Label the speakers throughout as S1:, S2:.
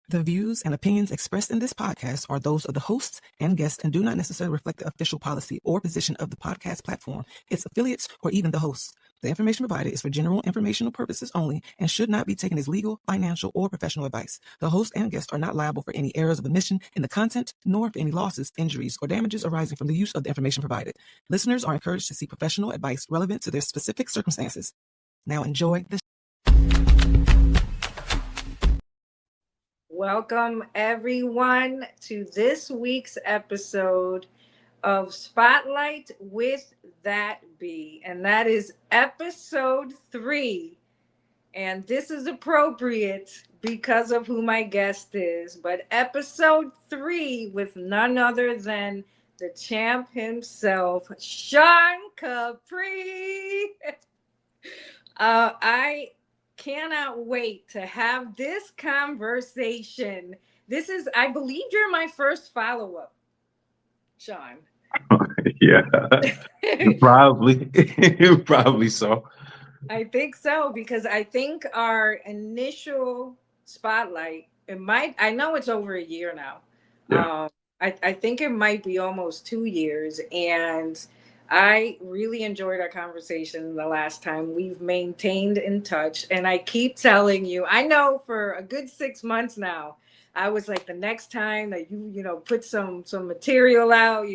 S1: The views and opinions expressed in this podcast are those of the hosts and guests and do not necessarily reflect the official policy or position of the podcast platform, its affiliates, or even the hosts. The information provided is for general informational purposes only and should not be taken as legal, financial, or professional advice. The host and guests are not liable for any errors of omission in the content, nor for any losses, injuries, or damages arising from the use of the information provided. Listeners are encouraged to seek professional advice relevant to their specific circumstances. Now enjoy the
S2: Welcome, everyone, to this week's episode of Spotlight with That Bee. And that is episode 3. And this is appropriate because of who my guest is. But episode 3 with none other than the champ himself, Shawn Capri. I cannot wait to have this conversation. I believe you're my first follow-up, Shawn.
S3: Yeah, probably, probably so.
S2: I think so, because I think our initial spotlight, I know it's over a year now.
S3: Yeah.
S2: I think it might be almost 2 years. And I really enjoyed our conversation the last time. We've maintained in touch. And I keep telling you, I know for a good 6 months now, I was like, the next time that you put some material out,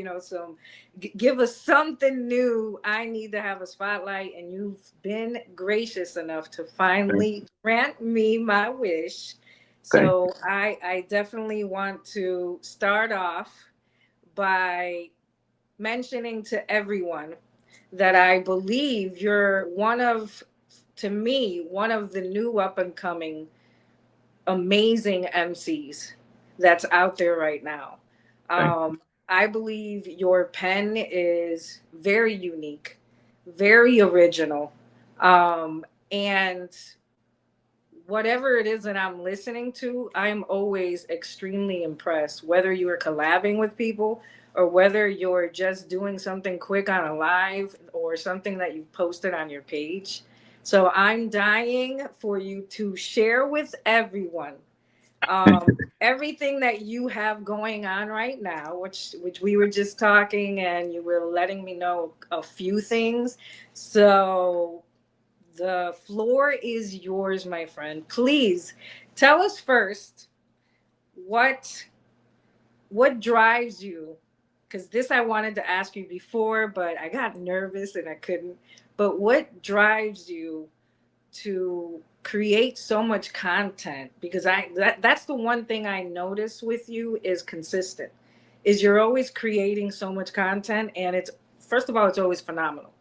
S2: give us something new, I need to have a spotlight. And you've been gracious enough to finally grant me my wish. So I definitely want to start off by mentioning to everyone that I believe you're to me, one of the new up and coming amazing MCs that's out there right now. I believe your pen is very unique, very original. And whatever it is that I'm listening to, I'm always extremely impressed, whether you are collabing with people or whether you're just doing something quick on a live or something that you've posted on your page. So I'm dying for you to share with everyone everything that you have going on right now, which we were just talking, and you were letting me know a few things. So the floor is yours, my friend. Please tell us first what drives you, because this I wanted to ask you before, but I got nervous and I couldn't. But what drives you to create so much content? Because that's the one thing I notice with you is consistent, is you're always creating so much content, and it's, first of all, it's always phenomenal.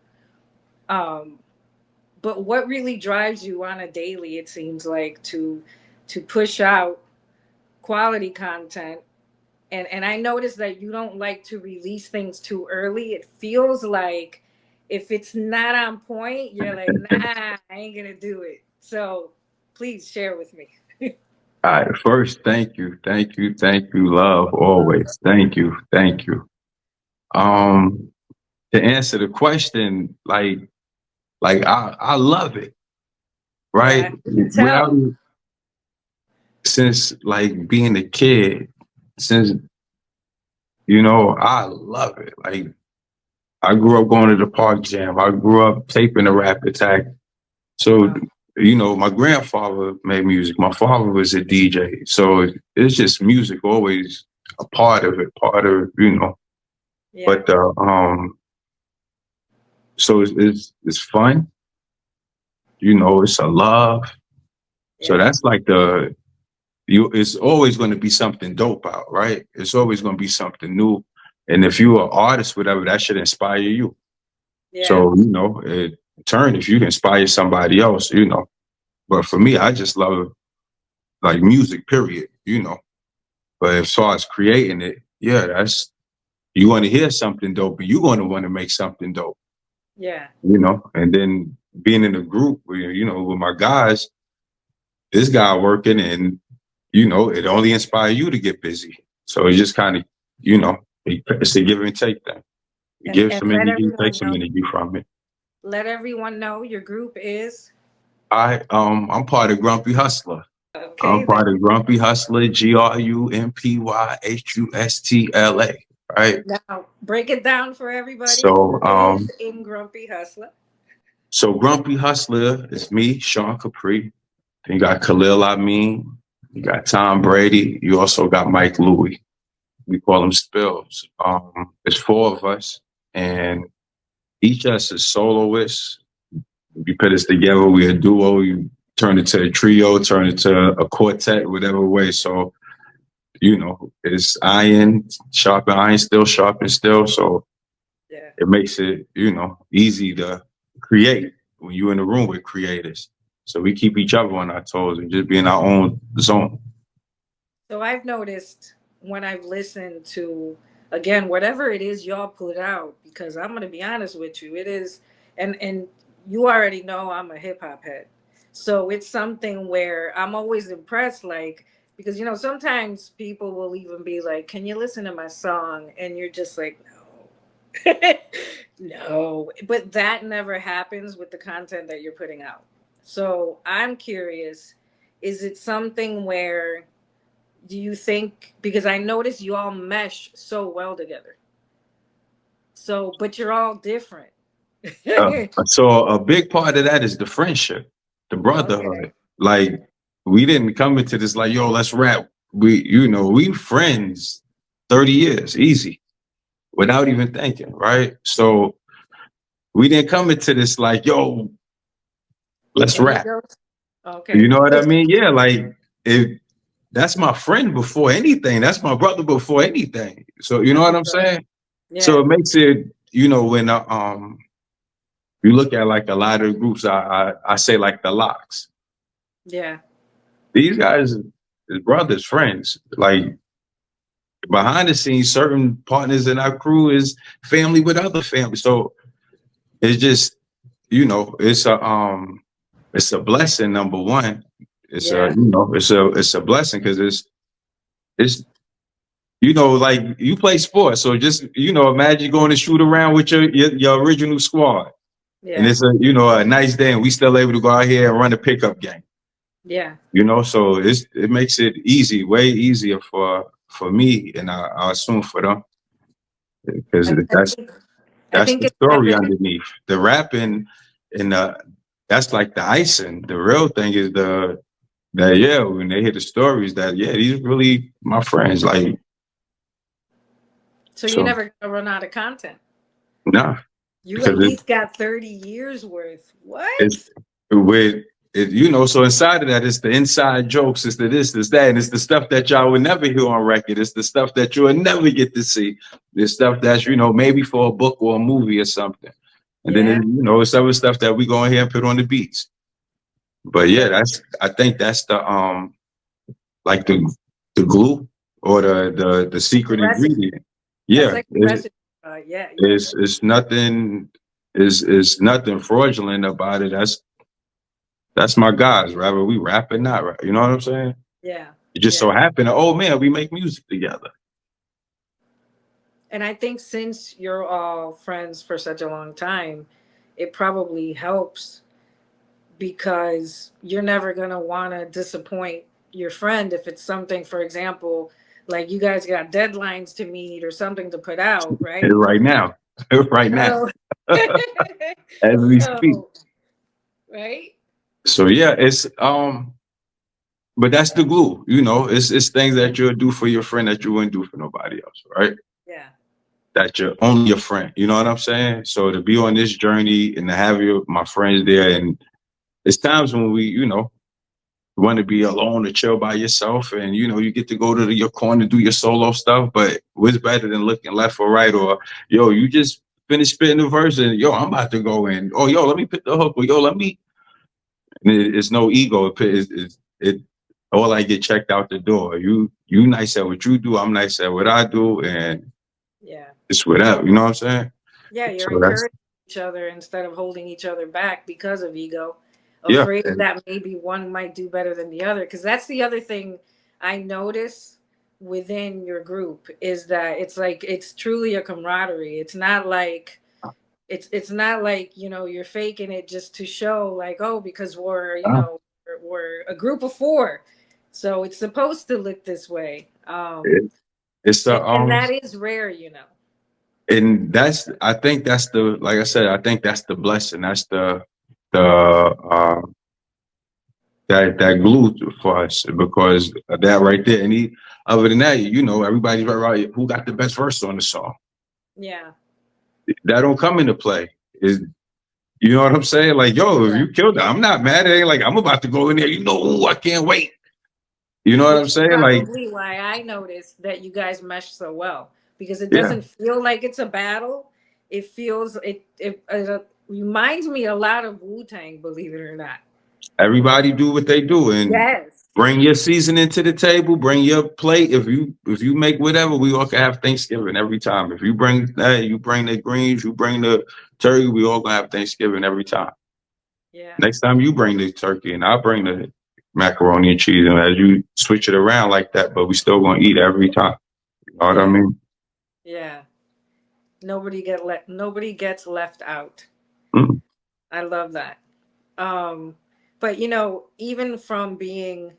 S2: But what really drives you on a daily, it seems like, to push out quality content? And I noticed that you don't like to release things too early. It feels like if it's not on point, you're like, nah, I ain't gonna do it. So please share with me.
S3: All right. First, thank you, love, always. Thank you. Um, to answer the question, I love it, right?
S2: Yeah, you can tell.
S3: Since like being a kid, since I love it. Like I grew up going to the park jam. I grew up taping the Rap Attack. So, my grandfather made music. My father was a DJ. So it's just music always a part of it,
S2: Yeah.
S3: But so it's fun, it's a love.
S2: Yeah.
S3: So that's like it's always going to be something dope out, right? It's always going to be something new. And if you're an artist, whatever, that should inspire you.
S2: Yeah.
S3: So, in turn, if you can inspire somebody else, But for me, I just love like music, period, But as far as creating it, yeah, you want to hear something dope, but you're going to want to make something dope,
S2: Yeah.
S3: And then being in a group where, with my guys, this guy working and, it only inspire you to get busy. So it's just kind of, it's a give and take thing. You give
S2: And
S3: some
S2: let
S3: energy, you
S2: everyone
S3: take some
S2: know.
S3: energy from it.
S2: Let everyone know your group is.
S3: I'm part of Grumpy Hustla. I'm
S2: Okay,
S3: part of Grumpy Hustler, GRUMPYHUSTLA, right?
S2: now break it down for everybody.
S3: So,
S2: Who is in Grumpy Hustler?
S3: so Grumpy Hustler is me, Shawn Capri. Then you got Khalil Amin, you got Tom Brady, you also got Mike Louie. We call them Spills. It's four of us, and each of us is soloists. You put us together, we're a duo. You turn it to a trio, turn it to a quartet, whatever way. So, it's iron, sharpen iron, still sharpen still. So
S2: Yeah.
S3: it makes it, easy to create when you're in the room with creators. So we keep each other on our toes and just be in our own zone.
S2: So I've noticed when I've listened to, again, whatever it is y'all put out, because I'm gonna be honest with you, it is, and you already know I'm a hip hop head, so it's something where I'm always impressed, like, because sometimes people will even be like, "Can you listen to my song?" And you're just like, "No." No, but that never happens with the content that you're putting out. So I'm curious, is it something where, do you think, because I notice you all mesh so well together, so but you're all different.
S3: So a big part of that is the friendship, the
S2: Okay.
S3: brotherhood. Like we didn't come into this like, yo, let's rap. We friends 30 years, easy, without even thinking, right? So we didn't come into this like, yo, let's
S2: And
S3: rap.
S2: egos.
S3: You
S2: Okay.
S3: know what I mean? Yeah, like if that's my friend before anything. That's my brother before anything. So you know
S2: That's
S3: what
S2: what's
S3: I'm
S2: up.
S3: saying? So
S2: Yeah.
S3: it makes it, when you look at like a lot of groups, I say like the locks.
S2: Yeah.
S3: These guys is brothers, friends. Like behind the scenes, certain partners in our crew is family with other family. So it's just, it's a blessing, number one.
S2: Yeah.
S3: It's a blessing because it's like you play sports. So just, imagine going to shoot around with your original squad. And
S2: Yeah.
S3: it's a nice day and we still able to go out here and run a pickup game.
S2: Yeah.
S3: So it makes it easy, way easier for me, and I assume for them, because
S2: I, I
S3: that's
S2: think I
S3: that's
S2: think
S3: the
S2: it's
S3: story
S2: evident.
S3: underneath the rapping, and that's like the icing. The real thing is that yeah, when they hear the stories, that yeah, these are really my friends. Like
S2: So you're
S3: so,
S2: never gonna run out of content.
S3: nah,
S2: You
S3: because
S2: at least got 30 years worth.
S3: it's
S2: What?
S3: with it, so inside of that, it's the inside jokes, it's the this, it's that, and it's the stuff that y'all would never hear on record. It's the stuff that you would never get to see. The stuff that's, maybe for a book or a movie or something. And then,
S2: Yeah.
S3: it's other stuff that we go in here and put on the beats. But yeah,
S2: Okay.
S3: I think that's the, like the glue or the
S2: The
S3: secret
S2: recipe.
S3: ingredient.
S2: That's
S3: Yeah.
S2: like the recipe. Yeah. Yeah.
S3: It's nothing, is nothing fraudulent about it. That's my guys, rather we rap or not, right? You know what I'm saying?
S2: Yeah.
S3: It just so
S2: Yeah.
S3: happened, oh man, we make music together.
S2: And I think since you're all friends for such a long time, it probably helps, because you're never going to want to disappoint your friend if it's something, for example, like you guys got deadlines to meet or something to put out, right?
S3: Right now, right now,
S2: So,
S3: as we speak.
S2: so, right?
S3: So yeah, but that's the glue, it's things that you'll do for your friend that you wouldn't do for nobody else, right?
S2: Yeah.
S3: That you're only your friend. You know what I'm saying? So to be on
S2: Yeah.
S3: this journey and to have my friends there, and it's times when we, want to be alone or chill by yourself, and you get to go to your corner, do your solo stuff. But what's better than looking left or right, or yo, you just finished spitting the verse, and yo, I'm about to go in. Oh, yo, let me pick the hook. Or yo, let me. And it's no ego. It all I get checked out the door. You nice at what you do. I'm nice at what I do, and
S2: Yeah.
S3: it's whatever. You know what I'm saying?
S2: Yeah. You're
S3: So that's
S2: encouraging each other instead of holding each other back because of ego,
S3: yeah.
S2: afraid that maybe one might do better than the other. Because that's the other thing I notice within your group, is that it's like it's truly a camaraderie. It's not like, you're faking it just to show, like, oh, because we're a group of four. So it's supposed to look this way.
S3: It, it's the
S2: And that is rare, you know.
S3: and that's I think that's the like I said, I think that's the blessing. That's the that glue for us because of that right there. And other than that, everybody's right. Who got the best verse on the song?
S2: Yeah.
S3: That don't come into play. Is You know what I'm saying? Like, yo, if
S2: Yeah.
S3: you killed it, I'm not mad. It ain't like I'm about to go in there. Ooh, I can't wait. You know what I'm
S2: Which is
S3: saying? Like,
S2: probably why I noticed that you guys mesh so well, because it
S3: yeah,
S2: doesn't feel like it's a battle. It feels it reminds me a lot of Wu Tang, believe it or not.
S3: everybody do what they do and
S2: Yes.
S3: bring your seasoning to the table. Bring your plate. If you make whatever, we all can have Thanksgiving every time. If you bring that, you bring the greens, you bring the turkey. We all gonna have Thanksgiving every time.
S2: Yeah.
S3: Next time you bring the turkey, and I'll bring the macaroni and cheese, and as you switch it around like that, but we still gonna eat every time. You know what I
S2: Yeah.
S3: mean?
S2: Yeah. Nobody gets left out.
S3: Mm.
S2: I love that. Um, but you know, even from being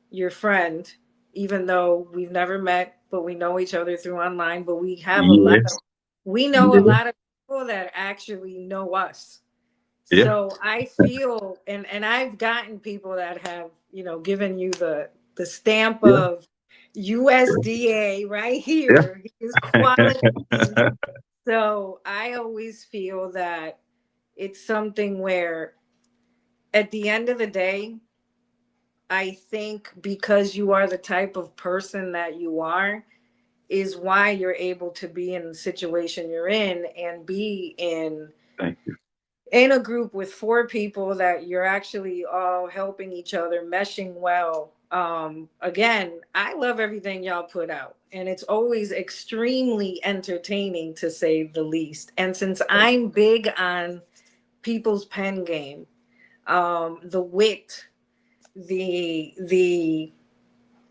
S2: your friend, even though we've never met, but we know each other through online, but
S3: Yes.
S2: we know a
S3: Yeah.
S2: lot of people that actually know us.
S3: Yeah.
S2: So I feel, and I've gotten people that have, you know, given you the stamp
S3: Yeah.
S2: of USDA right
S3: Yeah.
S2: here, is quality. So I always feel that it's something where at the end of the day, I think because you are the type of person that you are, is why you're able to be in the situation you're in and be
S3: Thank you.
S2: in a group with four people that you're actually all helping each other, meshing well. Again, I love everything y'all put out, and it's always extremely entertaining to say the least. And since I'm big on people's pen game, the wit, the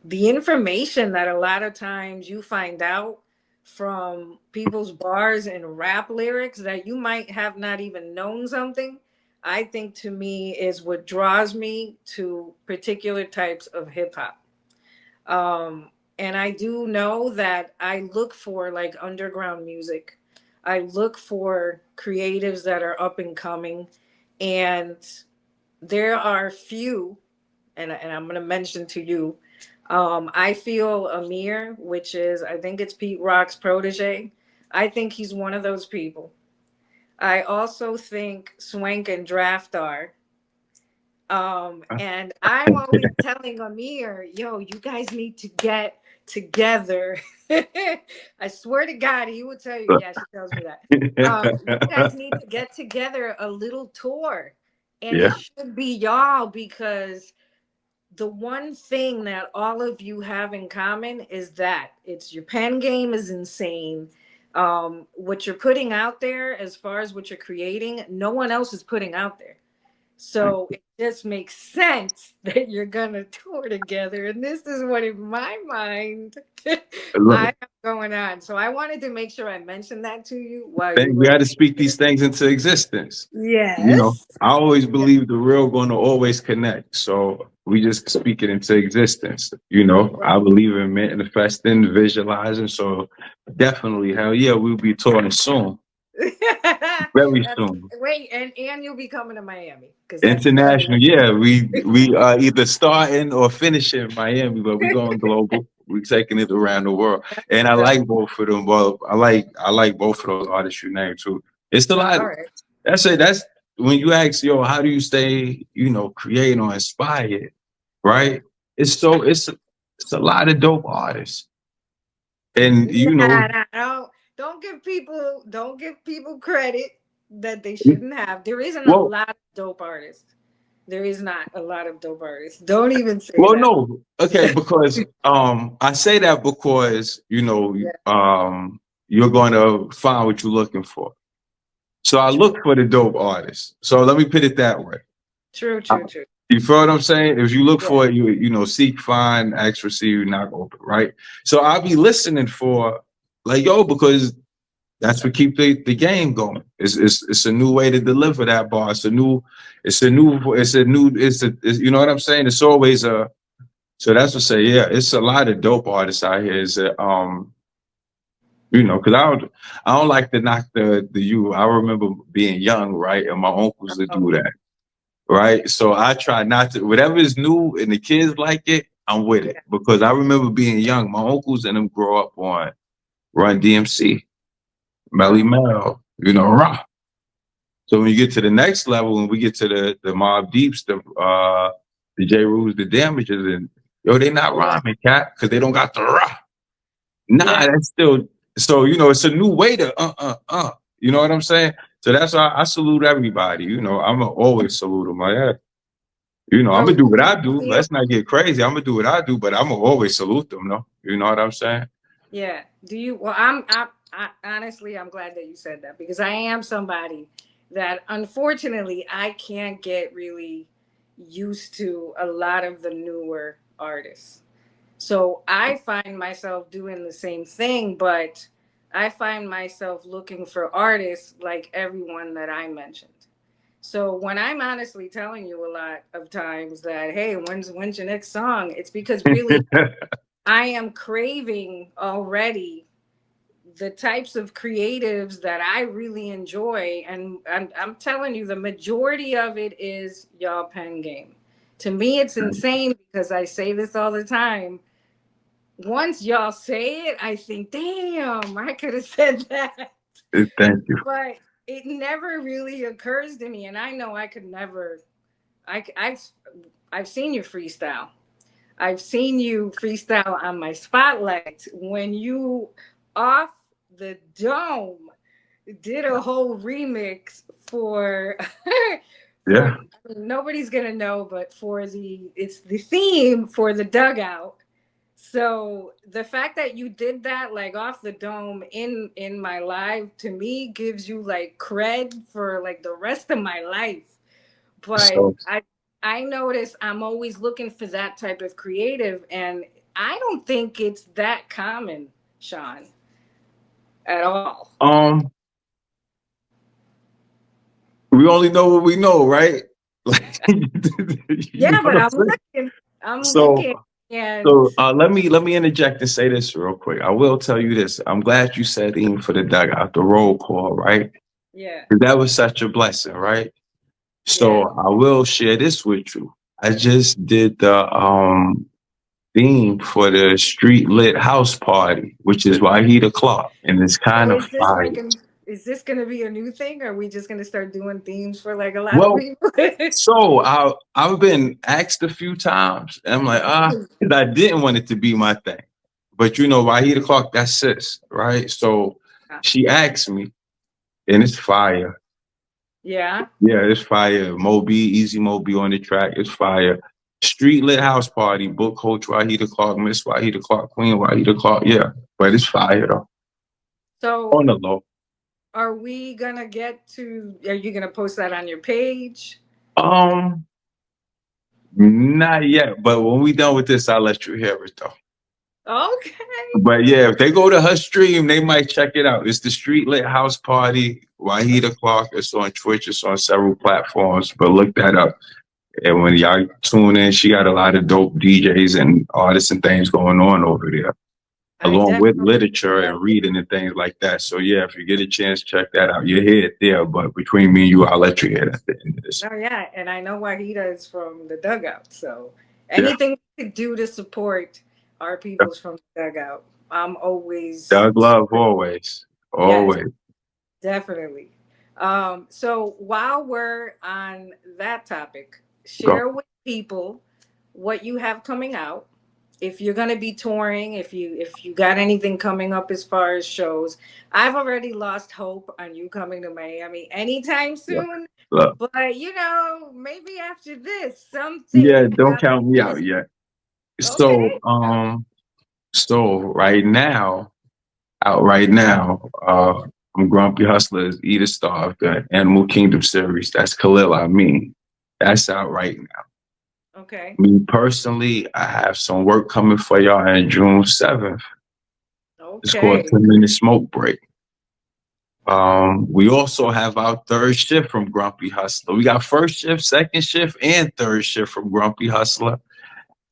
S2: the information that a lot of times you find out from people's bars and rap lyrics that you might have not even known something, I think to me is what draws me to particular types of hip hop. And I do know that I look for like underground music. I look for creatives that are up and coming, and there are few, and I'm going to mention to you. I feel Amir, which is, I think it's Pete Rock's protege. I think he's one of those people. I also think Swank and Draft are. And I'm always telling Amir, yo, you guys need to get together. I swear to God, he would tell you. Yeah, she tells me that. You guys need to get together a little tour. And
S3: Yeah.
S2: it should be y'all, because the one thing that all of you have in common is that it's your pen game is insane. What you're putting out there, as far as what you're creating, no one else is putting out there. So it just makes sense that you're gonna tour together, and this is what, in my mind,
S3: Look,
S2: I have going on. So I wanted to make sure I mentioned that to you while you
S3: we
S2: were
S3: got to speak these things into existence.
S2: Yes.
S3: I always
S2: Yeah.
S3: believe the real going to always connect. So we just speak it into existence. I believe in manifesting, visualizing. So definitely, hell yeah, we'll be touring soon, very
S2: That's,
S3: soon.
S2: wait, and you'll be coming to Miami, because that is
S3: International, yeah. We either starting or finishing in Miami, but we going global. We taking it around the world, and I
S2: dope.
S3: like both of them. Well, I like both of those artists you named too. It's a lot.
S2: All right.
S3: That's it. That's when you ask, yo, how do you stay, creating or inspired, right? It's a lot of dope artists, and
S2: Nah, nah, don't give people credit that they shouldn't have. There isn't a
S3: well,
S2: lot of dope artists. There is not a lot of dope artists. Don't even say
S3: well,
S2: that.
S3: no, okay, because I say that because
S2: Yeah,
S3: you're going to find what you're looking for. So I
S2: true,
S3: look for the dope artists. So let me put it that way.
S2: true,
S3: Uh,
S2: true, true.
S3: You feel what I'm saying? If you look
S2: Yeah,
S3: for it, seek, find, ask, receive, knock, open, right? So I'll be listening for like, yo, because that's what keep the game going. It's a new way to deliver that bar. It's a new, you know what I'm saying? It's always So that's what say, yeah, it's a lot of dope artists out here. Is that because I don't like to knock the you. I remember being young, right, and my uncles would
S2: Oh,
S3: do that, right. So I try not to. Whatever is new and the kids like it, I'm with it
S2: yeah.
S3: because I remember being young. My uncles and them grow up on Run DMC, Melly
S2: Wow.
S3: Mel, rock. So when you get to the next level, and we get to the Mob Deeps, the J. Rules, the Damages, and they not
S2: Yeah.
S3: rhyming, cat, because they don't got the rah. Nah,
S2: Yeah.
S3: that's still so. It's a new way to You know what I'm saying? So that's why I salute everybody. I'ma always salute them. Like, yeah, I'm gonna
S2: So
S3: do what
S2: do
S3: I
S2: you
S3: do.
S2: feel,
S3: Let's not get crazy. I'm gonna do what I do, but I'm gonna always salute them. No, you know what I'm saying?
S2: yeah. Do you, well, I honestly, I'm glad that you said that because I am somebody that unfortunately I can't get really used to a lot of the newer artists. So I find myself doing the same thing, but I find myself looking for artists like everyone that I mentioned. So when I'm honestly telling you a lot of times that, hey, when's your next song? It's because really I am craving already the types of creatives that I really enjoy. And I'm telling you, the majority of it is y'all pen game. To me, it's insane because I say this all the time. Once y'all say it, I think, damn, I could have said that.
S3: Thank you.
S2: But it never really occurs to me. And I know I could never, I've seen you freestyle. I've seen you freestyle on my spotlight when you off the dome did a whole remix for for
S3: Yeah.
S2: nobody's gonna know, but for it's the theme for the dugout. So the fact that you did that like off the dome in my live to me gives you like cred for like the rest of my life. But
S3: So
S2: I notice I'm always looking for that type of creative, and I don't think it's that common, Shawn, at all.
S3: um, we only know what we know, right? Like, you know
S2: Yeah,
S3: what
S2: but
S3: I'm saying?
S2: I'm
S3: So
S2: looking, and
S3: let me interject and say this real quick. I will tell you this. I'm glad you said even for the dugout, the roll call, right?
S2: yeah,
S3: 'Cause that was such a blessing, right? So
S2: yeah.
S3: I will share this with you. I just did the theme for the street lit house party, which is Wahida Clark, and it's
S2: So
S3: kind of fire.
S2: is this gonna be a new thing, or are we just gonna start doing themes for like a lot of
S3: Well,
S2: people?
S3: so I've been asked a few times, and I'm like, 'cause I didn't want it to be my thing. But Wahida Clark, that's sis, right? So she asked me, and it's fire.
S2: Yeah.
S3: Yeah, it's fire. Moby, Easy Moby on the track. It's fire. Street lit house party. Book coach Wahida Clark, Miss Wahida Clark, Queen Wahida Clark. Yeah, but it's fire though. On
S2: So
S3: the low.
S2: are we gonna get to? Are you gonna post that on your page?
S3: Um, Not yet. But when we done with this, I'll let you hear it though.
S2: Okay.
S3: But yeah, if they go to her stream, they might check it out. It's the Street Lit House Party. Wahida Clark. It's on Twitch. It's on several platforms. But look that up. And when y'all tune in, she got a lot of dope DJs and artists and things going on over there,
S2: I
S3: along with
S2: definitely
S3: literature
S2: love
S3: and
S2: it.
S3: reading and things like that. So yeah, if you get a chance, check that out. You hear it there, but between me and you, I'll let you hear it at the end of this.
S2: Oh yeah, and I know Wahida is from the dugout, so
S3: Yeah,
S2: anything we could do to support our peoples from the dugout, I'm always
S3: Doug Love always,
S2: yes,
S3: always.
S2: definitely. So while we're on that topic,
S3: Go.
S2: share with people what you have coming out. If you're going to be touring, if you got anything coming up as far as shows, I've already lost hope on you coming to Miami anytime
S3: Look,
S2: soon.
S3: look.
S2: But maybe after this,
S3: Yeah,
S2: something
S3: don't count me out
S2: happens.
S3: yet. So,
S2: Okay.
S3: so right now, I'm Grumpy Hustla is Eat a Star of the Animal Kingdom series. That's Khalil. That's out right now.
S2: Okay.
S3: Me personally, I have some work coming for y'all on June 7th. It's called
S2: Okay.
S3: 10 Minute Smoke Break. We also have our third shift from Grumpy Hustler. We got first shift, second shift, and third shift from Grumpy Hustler.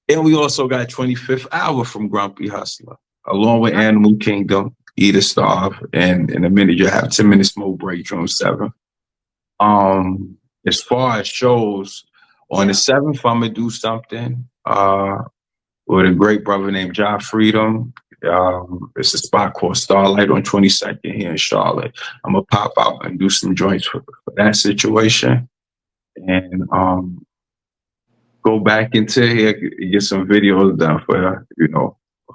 S3: And we also got 25th Hour from Grumpy Hustler, along with Animal Kingdom, Eat or Starve, and in a minute you have 10 minute smoke break, June 7th. As far as shows, on the 7th, I'm gonna do something with a great brother named John Freedom. It's a spot called Starlight on 22nd here in Charlotte. I'm gonna pop out and do some joints for that situation, and go back into here, get some videos done for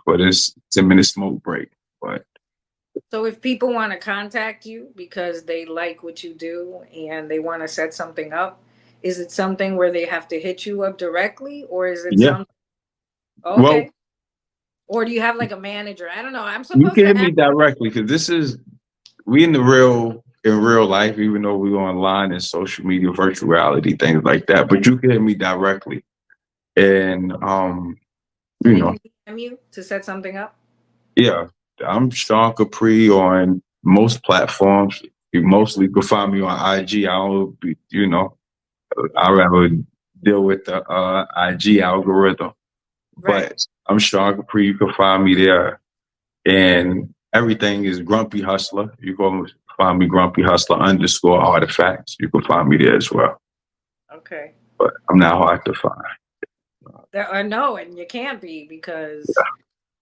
S3: for this 10 minute smoke break. But
S2: So if people want to contact you because they like what you do and they want to set something up, is it something where they have to hit you up directly, or is it
S3: yeah,
S2: something?
S3: well,
S2: Okay. Or do you have like a manager? I don't know. I'm
S3: you
S2: supposed
S3: can hit
S2: to
S3: me
S2: ask.
S3: directly because this is we in real life, even though we online and social media, virtual reality, things like that. But you can hit me directly, and
S2: And
S3: you
S2: they
S3: know,
S2: can DM you to set something up?
S3: yeah, I'm Shawn Capri on most platforms. You mostly can find me on IG. I don't, I rather deal with the IG algorithm.
S2: Right.
S3: But I'm Shawn Capri. You can find me there, and everything is Grumpy Hustler. You can find me Grumpy Hustler underscore artifacts. You can find me there as well.
S2: Okay.
S3: But I'm not hard to find.
S2: There are no, and you can't be because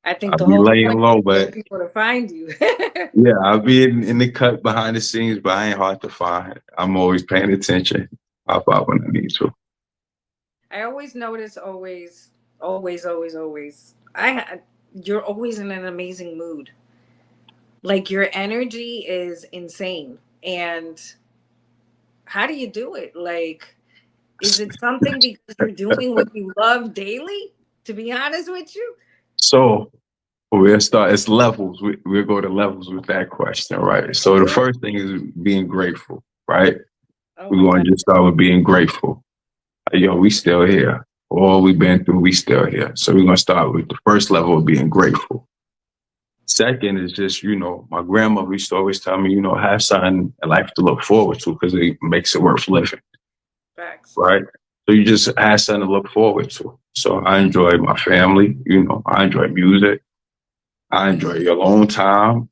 S2: I think
S3: I'll
S2: the
S3: be
S2: whole
S3: laying
S2: point
S3: low,
S2: is to
S3: but
S2: get people to find you.
S3: yeah, I'll be in the cut behind the scenes, but I ain't hard to find. I'm always paying attention. Pop out when I need to.
S2: I always notice, always. You're always in an amazing mood. Like your energy is insane. And how do you do it? Like, is it something because you're doing what you love daily? To be honest with you?
S3: So we'll start. It's levels. We'll go to levels with that question, right? So the
S2: Do it.
S3: first thing is being grateful, right?
S2: Oh
S3: We're
S2: my
S3: going
S2: God.
S3: to just start with being grateful. Yo, we still here. All we've been through, we still here. So we're going to start with the first level of being grateful. Second is just, my grandmother used to always tell me, have something in life to look forward to because it makes it worth living,
S2: Facts.
S3: right? So you just have something to look forward to. So I enjoy my family, I enjoy music. I enjoy alone time.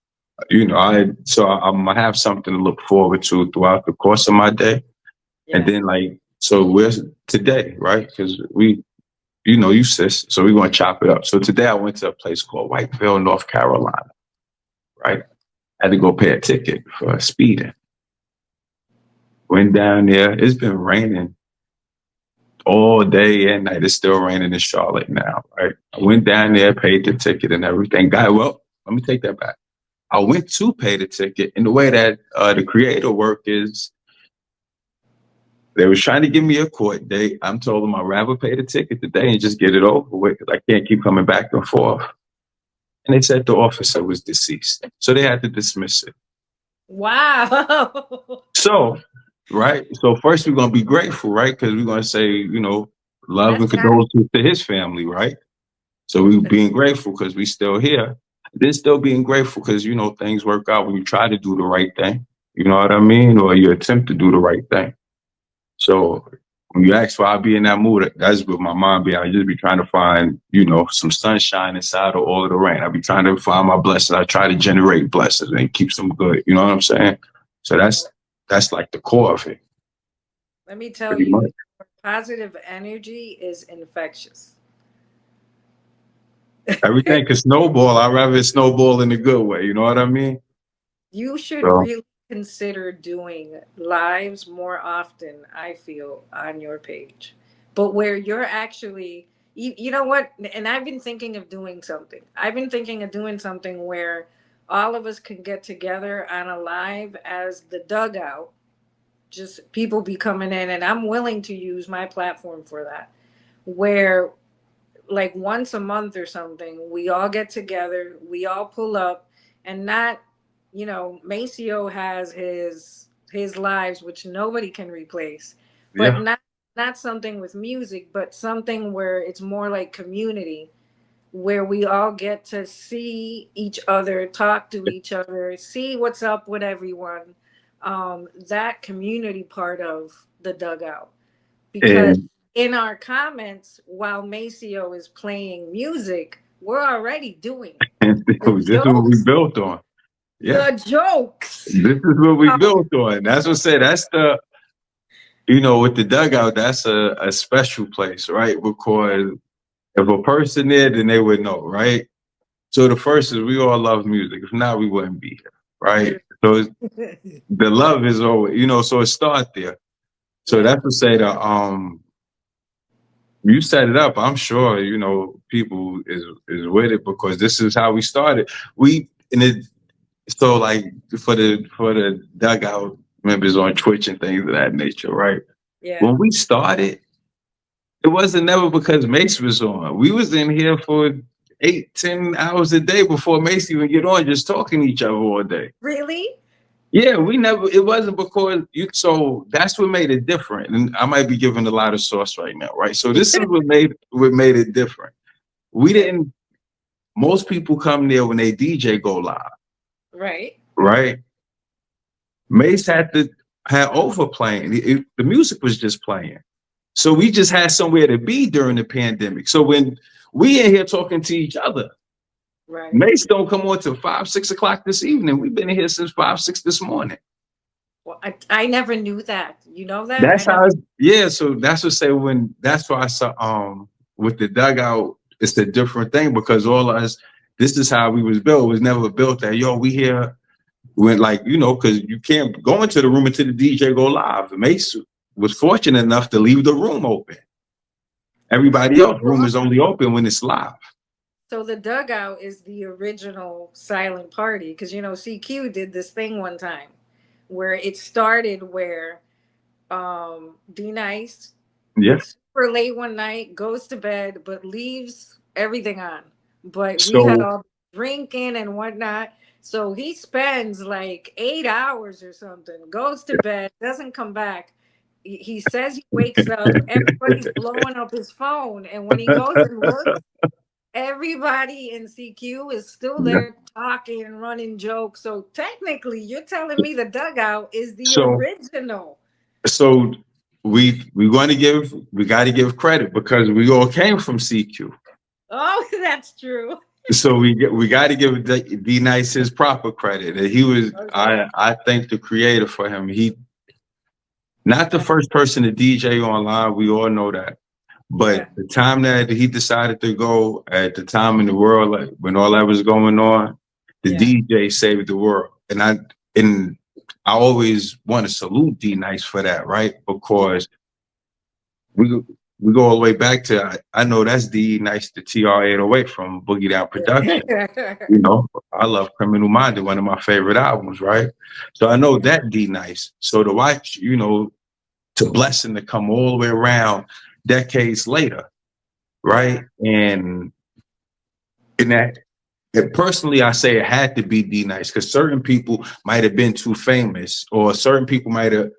S3: I'm gonna have something to look forward to throughout the course of my day. And
S2: Yeah.
S3: then so we're today, right? Because you sis, so we're gonna chop it up. So today I went to a place called Whiteville, North Carolina, right? I had to go pay a ticket for speeding. Went down there. It's been raining all day and night. It's still raining in Charlotte now, right? I went down there, paid the ticket and everything. Let me take that back. I went to pay the ticket, and the way that the creator work is, they was trying to give me a court date. I'm told them I'd rather pay the ticket today and just get it over with because I can't keep coming back and forth. And they said the officer was deceased, so they had to dismiss it.
S2: Wow.
S3: So, right. So first we're gonna be grateful, right? Because we're gonna say, love
S2: That's
S3: and
S2: sad.
S3: condolences to his family, right? So we being grateful because we still here. Then still being grateful because things work out when you try to do the right thing. You know what I mean? Or you attempt to do the right thing. So when you ask why I be in that mood, that's what my mom be. I just be trying to find, some sunshine inside of all of the rain. I be trying to find my blessings. I try to generate blessings and keep them good. You know what I'm saying? So that's like the core of it,
S2: Let me tell
S3: pretty
S2: you,
S3: much.
S2: your positive energy is infectious.
S3: Everything can snowball. I'd rather it snowball in a good way. You know what I mean?
S2: You should
S3: So
S2: really consider doing lives more often, I feel, on your page. But where you're actually, you know what? And I've been thinking of doing something. I've been thinking of doing something where all of us can get together on a live as the dugout. Just people be coming in, and I'm willing to use my platform for that. Where like once a month or something, we all get together, we all pull up, and not, Maceo has his lives, which nobody can replace, but
S3: yeah.
S2: not something with music, but something where it's more like community, where we all get to see each other, talk to each other, see what's up with everyone. That community part of the dugout, because
S3: And
S2: in our comments while Maceo is playing music, we're already doing it.
S3: And
S2: The
S3: this is what we
S2: jokes,
S3: built on. Yeah.
S2: the jokes.
S3: This is what we
S2: Oh,
S3: built on. That's what I said. That's the, with the dugout, that's a special place, right?
S2: yeah,
S3: Because if a person there, then they would know, right? So the first is we all love music. If not, we wouldn't be here, right?
S2: true.
S3: So the love is always, so it starts there. So
S2: Yeah,
S3: that's to say that you set it up. I'm sure people is with it because this is how we started. We and it so like for the dugout members on Twitch and things of that nature, right?
S2: yeah.
S3: When we started, it wasn't never because Mace was on. We was in here for 8, 10 hours a day before Mace even get on, just talking to each other all day.
S2: Really?
S3: Yeah, we never. It wasn't because you. So that's what made it different. And I might be giving a lot of sauce right now, right? So this is what made it different. We
S2: Okay.
S3: didn't. Most people come there when they DJ go live,
S2: Right.
S3: right? Mace had overplaying. The music was just playing. So we just had somewhere to be during the pandemic. So when we in here talking to each other,
S2: Right.
S3: Mace don't come on till 5, 6 o'clock this evening. We've been in here since 5, 6 this morning.
S2: Well, I never knew that. You know that? I
S3: That's
S2: never.
S3: how yeah, so that's what say when that's why I saw with the dugout, it's a different thing because all of us, this is how we was built. It was never built that we here when because you can't go into the room until the DJ go live. Mace was fortunate enough to leave the room open. Everybody else room is only open when it's live.
S2: So the dugout is the original silent party because CQ did this thing one time where it started where D Nice
S3: Yeah.
S2: super late one night goes to bed but leaves everything on. But we had
S3: So
S2: all drinking and whatnot. So he spends like 8 hours or something, goes to bed, doesn't come back. He says he wakes up, everybody's blowing up his phone, and when he goes and looks, everybody in CQ is still
S3: yeah.
S2: there talking and running jokes. So technically, you're telling me the dugout is the
S3: So
S2: original.
S3: so we got to give credit because we all came from CQ.
S2: Oh, that's true.
S3: So we got to give D Nice his proper credit. And he was
S2: Okay.
S3: I thank the creator for him. He not the first person to DJ online. We all know that. But
S2: Yeah.
S3: the time that he decided to go at the time in the world, like when all that was going on, the
S2: Yeah.
S3: DJ saved the world. And I always want to salute D Nice for that, right?
S2: Yeah.
S3: Because we we go all the way back to I know that's D Nice the TR-808 from Boogie Down Production.
S2: Yeah.
S3: I love Criminal Minded, one of my favorite albums, right? So I know that D Nice. So to watch, to Blessing to come all the way around decades later,
S2: Yeah.
S3: right? And in that, and personally, I say it had to be D Nice because certain people might have been too famous, or certain people might have.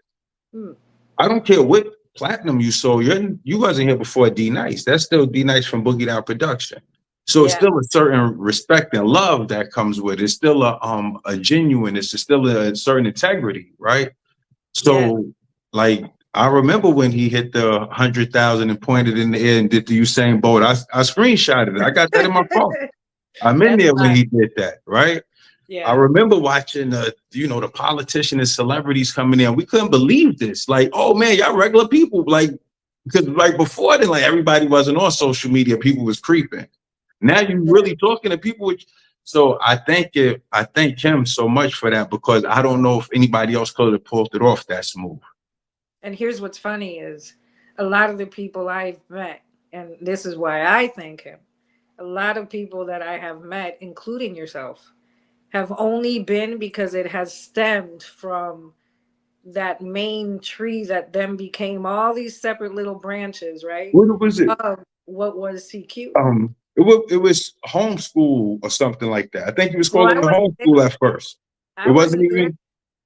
S2: Hmm.
S3: I don't care what platinum you saw. You wasn't here before D Nice. That's still D Nice from Boogie Down Production. So it's
S2: Yeah.
S3: still a certain respect and love that comes with it. It's still a genuine. It's still a certain integrity, right?
S2: Yeah.
S3: So like I remember when he hit the 100,000 and pointed in the air and did the Usain Bolt. I screenshotted it. I got that in my phone. I'm in
S2: That's
S3: there when
S2: fine.
S3: he did that, right? I
S2: Yeah.
S3: remember watching the politicians and celebrities coming in. We couldn't believe this. Like, oh man, y'all regular people. Like, because like before then, like everybody wasn't on social media. People was creeping. Now you
S2: Yeah.
S3: really talking to people. So I thank him so much for that because I don't know if anybody else could have pulled it off that smooth.
S2: And here's what's funny is a lot of the people I've met, and this is why I thank him. A lot of people that I have met, including yourself, have only been because it has stemmed from that main tree that then became all these separate little branches, right?
S3: What was it?
S2: Of what was CQ.
S3: It was homeschool or something like that. I think he was
S2: Well,
S3: calling it homeschool at first. It
S2: I
S3: wasn't
S2: wasn't there.
S3: even.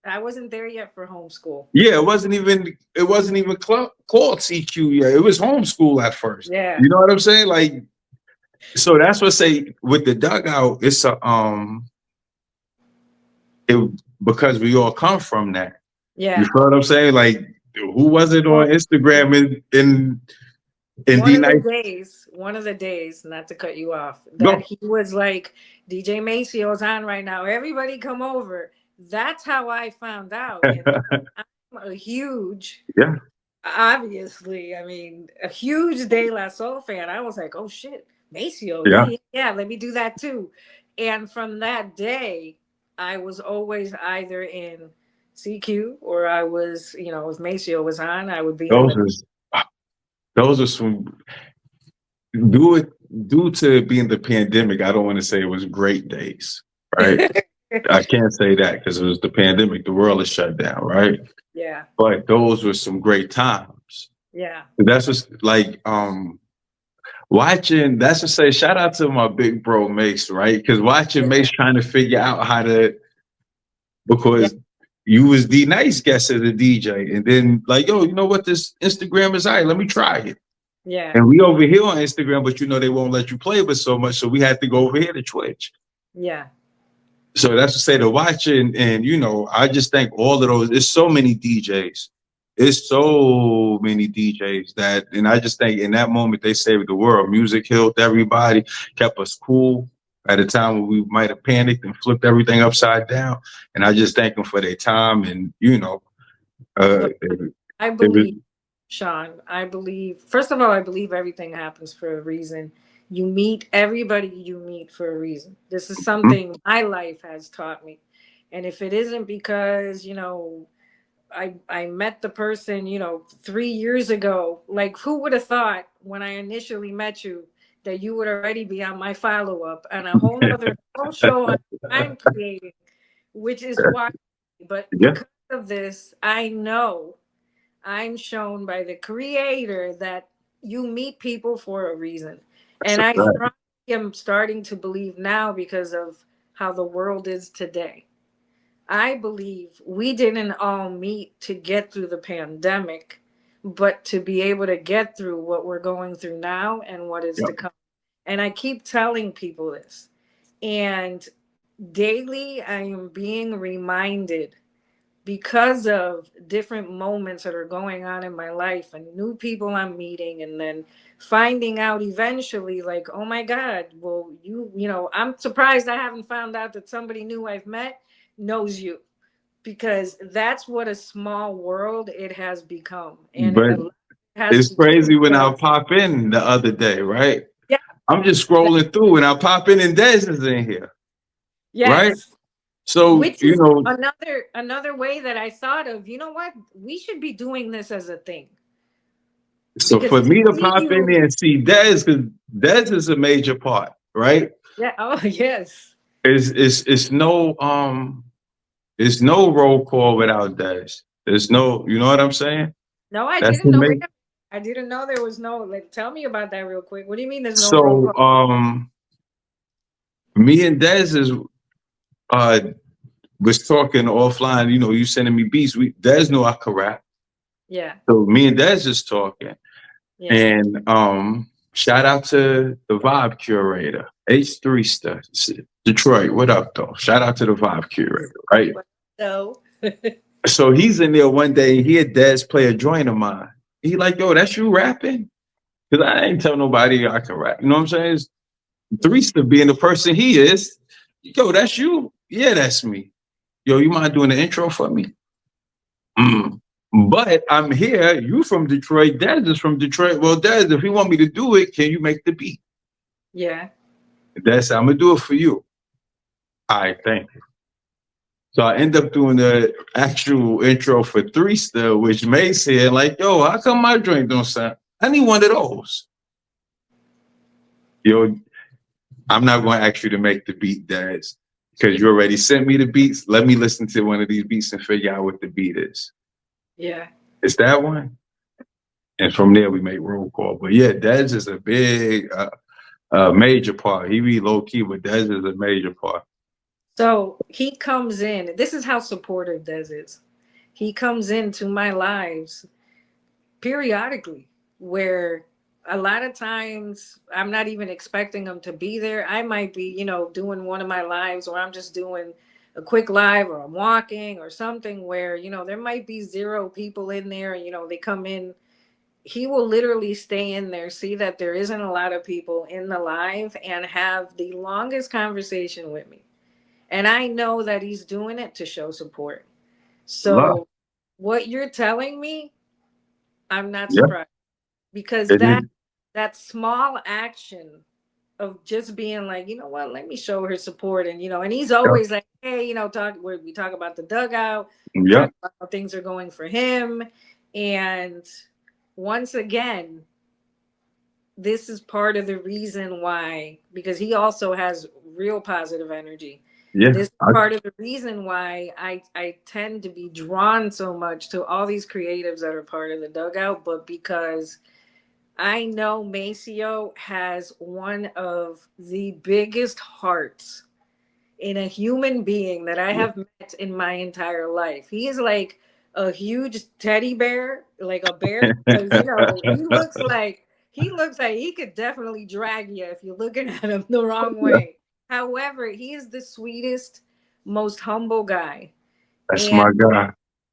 S2: I wasn't there yet for homeschool.
S3: Yeah, it wasn't even called CQ yet. It was homeschool at first.
S2: Yeah.
S3: You know what I'm saying? Like, so that's what say with the dugout. It's it because we all come from that. You
S2: Yeah.
S3: feel what I'm saying? Like, who was it on
S2: Oh,
S3: Instagram and And D Nice,
S2: one of the days, not to cut you off, that
S3: go.
S2: he was like, DJ Macio's on right now. Everybody come over. That's how I found out. And I'm a huge,
S3: Yeah,
S2: obviously, I mean, a huge De La Soul fan. I was like, oh shit, Maceo. Yeah,
S3: yeah.
S2: yeah, yeah. Let me do that too. And from that day, I was always either in CQ or I was, if Maceo was on, I would be in
S3: Those
S2: the.
S3: was those are some due it due to being the pandemic. I don't want to say it was great days, right? I can't say that because it was the pandemic. The world is shut down, right?
S2: Yeah,
S3: But those were some great times.
S2: yeah,
S3: That's just like watching. That's to say, shout out to my big bro Mace, right? Because watching
S2: yeah,
S3: Mace trying to figure out how to
S2: yeah,
S3: because you was the nice guest as a DJ, and then like, yo, you know what? This Instagram is all right. Let me try it.
S2: yeah,
S3: And we over here on Instagram, but they won't let you play with so much, so we had to go over here to Twitch.
S2: yeah.
S3: So that's to say to watch it, and I just think all of those. There's so many DJs. It's so many DJs and I just think in that moment they saved the world. Music healed everybody, kept us cool at a time when we might have panicked and flipped everything upside down. And I just thank them for their time, and
S2: So I
S3: it was
S2: believe, Sean, I believe, first of all, I believe everything happens for a reason. You meet everybody you meet for a reason. This is something my life has taught me. And if it isn't because, I met the person, 3 years ago, like who would have thought when I initially met you that you would already be on my follow up and a whole show I'm creating, which is why, but
S3: yeah,
S2: because of this, I know I'm shown by the creator that you meet people for a reason.
S3: that's
S2: And
S3: a
S2: I
S3: fact.
S2: strongly am starting to believe now because of how the world is today. I believe we didn't all meet to get through the pandemic, but to be able to get through what we're going through now and what is
S3: Yeah,
S2: to come. And I keep telling people this. And daily, I am being reminded because of different moments that are going on in my life and new people I'm meeting, and then finding out eventually like, oh my god, well, I'm surprised I haven't found out that somebody new I've met knows you, because that's what a small world it has become. And
S3: but
S2: it has
S3: it's
S2: to do
S3: crazy when I
S2: because,
S3: pop in the other day, right?
S2: yeah,
S3: I'm just scrolling through and I pop in and Dez is in here, right?
S2: yes,
S3: So,
S2: which is another way that I thought of, what, we should be doing this as a thing,
S3: so
S2: because
S3: for
S2: to
S3: me to
S2: see
S3: pop in
S2: you.
S3: there and see Dez, because Dez is a major part, right?
S2: Yeah. Oh, yes.
S3: It's no it's no roll call without Dez. There's no, you know what I'm saying?
S2: No, I
S3: That's
S2: didn't
S3: the
S2: know. Wait,
S3: main.
S2: I didn't know there was no. Like, tell me about that real quick. What do you mean? There's no roll
S3: So
S2: call?
S3: me and Dez is uh was talking offline, you sending me beats. Dez knew I could rap.
S2: Yeah.
S3: So me and Dez is talking.
S2: Yeah.
S3: And shout out to the Vibe Curator, H3 stuff, Detroit. What up, though? Shout out to the Vibe Curator, right?
S2: So.
S3: So he's in there one day and he had Dez play a joint of mine. He like, yo, that's you rapping? Because I ain't tell nobody I can rap. You know what I'm saying? It's Three being the person he is. Yo, that's you? Yeah, that's me. Yo, you mind doing the intro for me? Mm. But I'm here. You from Detroit. Dez is from Detroit. Well, Dez, if you want me to do it, can you make the beat?
S2: Yeah.
S3: That's I'm gonna do it for you. All right, thank you. So I end up doing the actual intro for Three Still, which May said, like, yo, how come my joint don't sound? I need one of those. Yo, I'm not going to ask you to make the beat, Daz, because you already sent me the beats. Let me listen to one of these beats and figure out what the beat is.
S2: Yeah.
S3: It's that one. And from there, we make roll call. But yeah, Dez is a big, major part. He be low key, but Dez is a major part.
S2: So he comes in. This is how supportive Des is. He comes into my lives periodically, where a lot of times I'm not even expecting him to be there. I might be, doing one of my lives, or I'm just doing a quick live, or I'm walking or something where, there might be zero people in there. They come in he will literally stay in there, see that there isn't a lot of people in the live, and have the longest conversation with me. And I know that he's doing it to show support.
S3: Love.
S2: So what you're telling me, I'm not
S3: Yeah.
S2: surprised, because
S3: It is.
S2: that small action of just being like, you know what, let me show her support. And and he's
S3: Yeah.
S2: always like, hey, talk where we talk about the dugout, we
S3: Yeah.
S2: talk about how things are going for him. And once again, this is part of the reason why, because he also has real positive energy.
S3: Yeah.
S2: This is part of the reason why I tend to be drawn so much to all these creatives that are part of the dugout, but because I know Maceo has one of the biggest hearts in a human being that I
S3: Yeah.
S2: have met in my entire life. He is like a huge teddy bear, like a bear, because he looks like he could definitely drag you if you're looking at him the wrong
S3: Yeah.
S2: way. However, he is the sweetest, most humble guy.
S3: That's
S2: And
S3: my guy.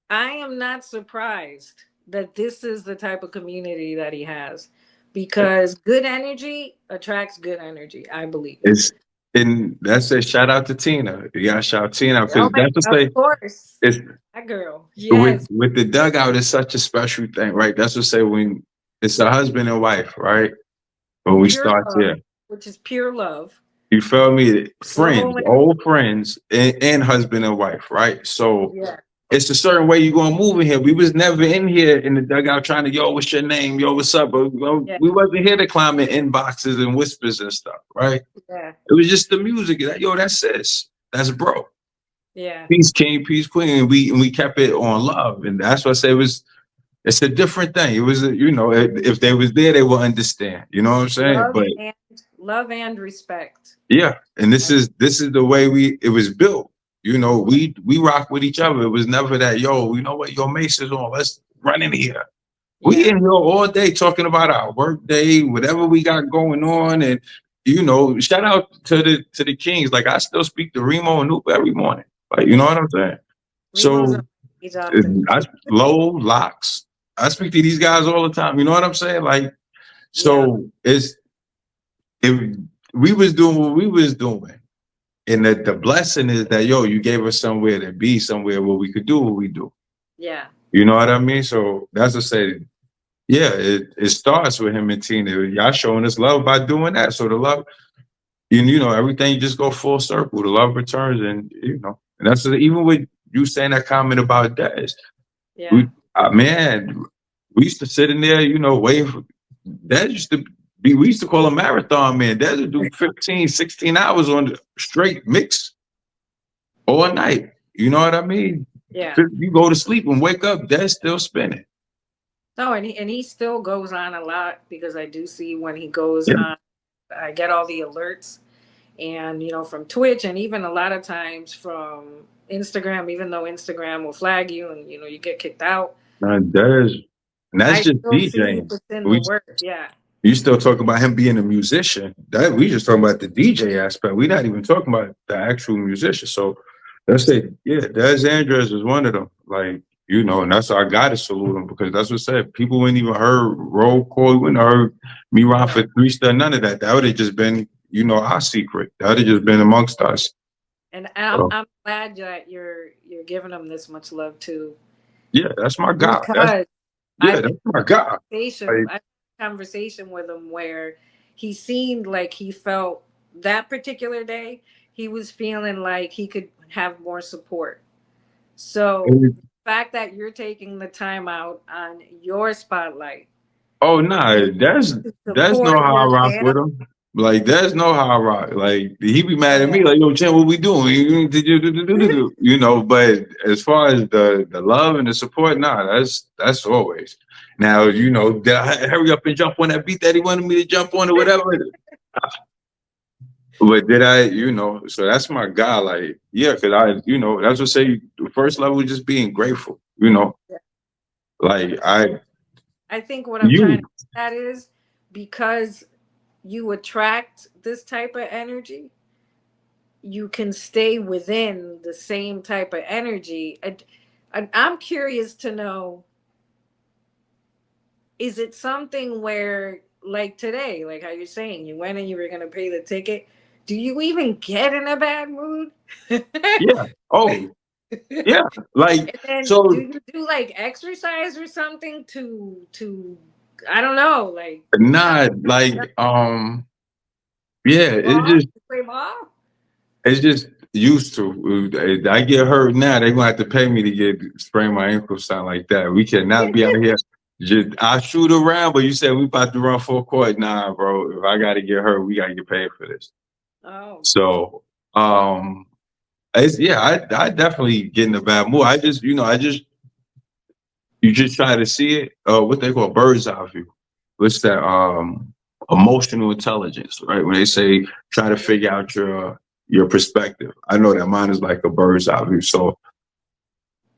S2: I am not surprised that this is the type of community that he has, because good energy attracts good energy, I believe.
S3: It's and that's a shout out to Tina. You gotta shout Tina
S2: Oh
S3: because
S2: my,
S3: that's to
S2: of
S3: say
S2: course.
S3: it's
S2: That girl.
S3: with
S2: Yes.
S3: with the dugout is such a special thing, right? That's what say when it's a husband and wife, right? When we
S2: Pure
S3: start
S2: love,
S3: there.
S2: which is pure love.
S3: You feel me? Friends,
S2: Global.
S3: old friends, and husband and wife, right? So
S2: Yeah.
S3: it's a certain way you're gonna move in here. We was never in here in the dugout trying to, yo, what's your name? Yo, what's up? But,
S2: Yeah.
S3: we wasn't here to climb in inboxes and whispers and stuff, right?
S2: Yeah.
S3: It was just the music. That, yo, that's sis. That's bro.
S2: Yeah.
S3: Peace king, peace queen. And we kept it on love. And that's what I say it's a different thing. It was if they was there, they would understand. You know what I'm saying?
S2: Love
S3: But
S2: and love and respect.
S3: yeah, and this
S2: Like,
S3: is this is the way it was built. We rock with each other. It was never that, yo, you know what, your mace is on. Let's run in here. We
S2: yeah.
S3: in here all day talking about our work day, whatever we got going on. And shout out to the Kings. Like I still speak to Remo and Noop every morning. Like, you know what I'm saying?
S2: Remo's
S3: So
S2: on stage often
S3: I
S2: too.
S3: low locks. I speak to these guys all the time. You know what I'm saying? Like,
S2: Yeah.
S3: so if we was doing what we was doing. And the blessing is that, yo, you gave us somewhere to be, somewhere where we could do what we do.
S2: Yeah.
S3: You know what I mean? So that's what I say. Yeah, it starts with him and Tina. Y'all showing us love by doing that. So the love, everything just go full circle. The love returns, and and that's even with you saying that comment about Des.
S2: Yeah.
S3: We, man, we used to sit in there, wait for Des used to be. We used to call him marathon man. Des would do 15, 16 hours on the straight mix all night. You know what I mean?
S2: Yeah.
S3: You go to sleep and wake up, Des still spinning.
S2: No, and he still goes on a lot, because I do see when he goes
S3: Yeah.
S2: on, I get all the alerts, and from Twitch, and even a lot of times from Instagram, even though Instagram will flag you, and you get kicked out.
S3: And that's
S2: I
S3: just
S2: still see he
S3: DJing.
S2: puts in the
S3: We
S2: work. Yeah.
S3: You still talk about him being a musician. That we just talking about the DJ aspect. We're not even talking about the actual musician. So let's say, yeah, Des Andres is one of them. Like, and that's why I gotta salute him, because that's what I said. People wouldn't even heard roll call, wouldn't have heard me ride
S2: Yeah.
S3: for three star, none of that. That would have just been, our secret. That would have just been amongst us.
S2: And I'm
S3: So
S2: I'm glad that you're giving him this much love too,
S3: yeah, that's my guy.
S2: because
S3: Yeah,
S2: I've
S3: that's my guy.
S2: conversation
S3: Like,
S2: I had a conversation with him where he seemed like he felt that particular day he was feeling like he could have more support. So the fact that you're taking the time out on your spotlight
S3: oh no,
S2: to
S3: that's know
S2: support
S3: how I
S2: your
S3: rock
S2: fam.
S3: with him. Like that's know how I rock. Like he be mad at me,
S2: Yeah.
S3: like, yo, Chen, what we doing? But as far as the love and the support, nah, that's always. Now, did I hurry up and jump on that beat that he wanted me to jump on or whatever? But did I, so that's my guy. Like, yeah, because that's what say the first level is just being grateful,
S2: Yeah.
S3: like
S2: I think what I'm trying to
S3: you.
S2: get at is, because you attract this type of energy, you can stay within the same type of energy. I'm curious to know, is it something where, like today, like how you're saying, you went and you were going to pay the ticket? Do you even get in a bad mood?
S3: Yeah. Oh, yeah. Like,
S2: And then do
S3: so
S2: you do like exercise or something to I don't know, like calm
S3: not
S2: yourself
S3: like, yeah,
S2: off to play ball?
S3: it's just used to. I get hurt now. They're gonna have to pay me to get sprain my ankle, something like that. We cannot be out here. Just I shoot around, but you said we about to run full court. Nah, bro. If I gotta get hurt, we gotta get paid for this.
S2: Oh,
S3: So, it's yeah. I definitely get in a bad mood. I just you just try to see it. What they call bird's eye view. What's that? Emotional intelligence, right? When they say try to figure out your perspective. I know that mine is like a bird's eye view. So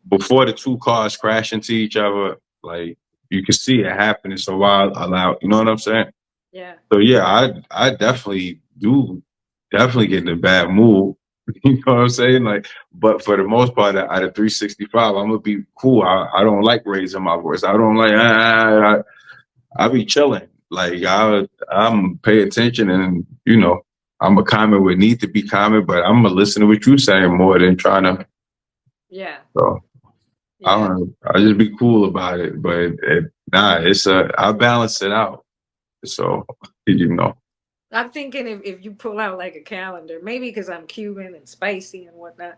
S3: before the two cars crash into each other, like you can see it happening. So why allow? You know what I'm saying?
S2: yeah.
S3: So yeah, I definitely do definitely get in a bad mood. You know what I'm saying? Like, but for the most part, out of 365, I'm gonna be cool. I don't like raising my voice. I don't like. I be chilling. Like I'm pay attention, and I'm a comment what need to be comment, but I'm gonna listen to what you saying more than trying to.
S2: Yeah.
S3: So I
S2: Yeah.
S3: don't. I just be cool about it, but nah, I balance it out. So you know,
S2: I'm thinking if you pull out like a calendar, maybe because I'm Cuban and spicy and whatnot.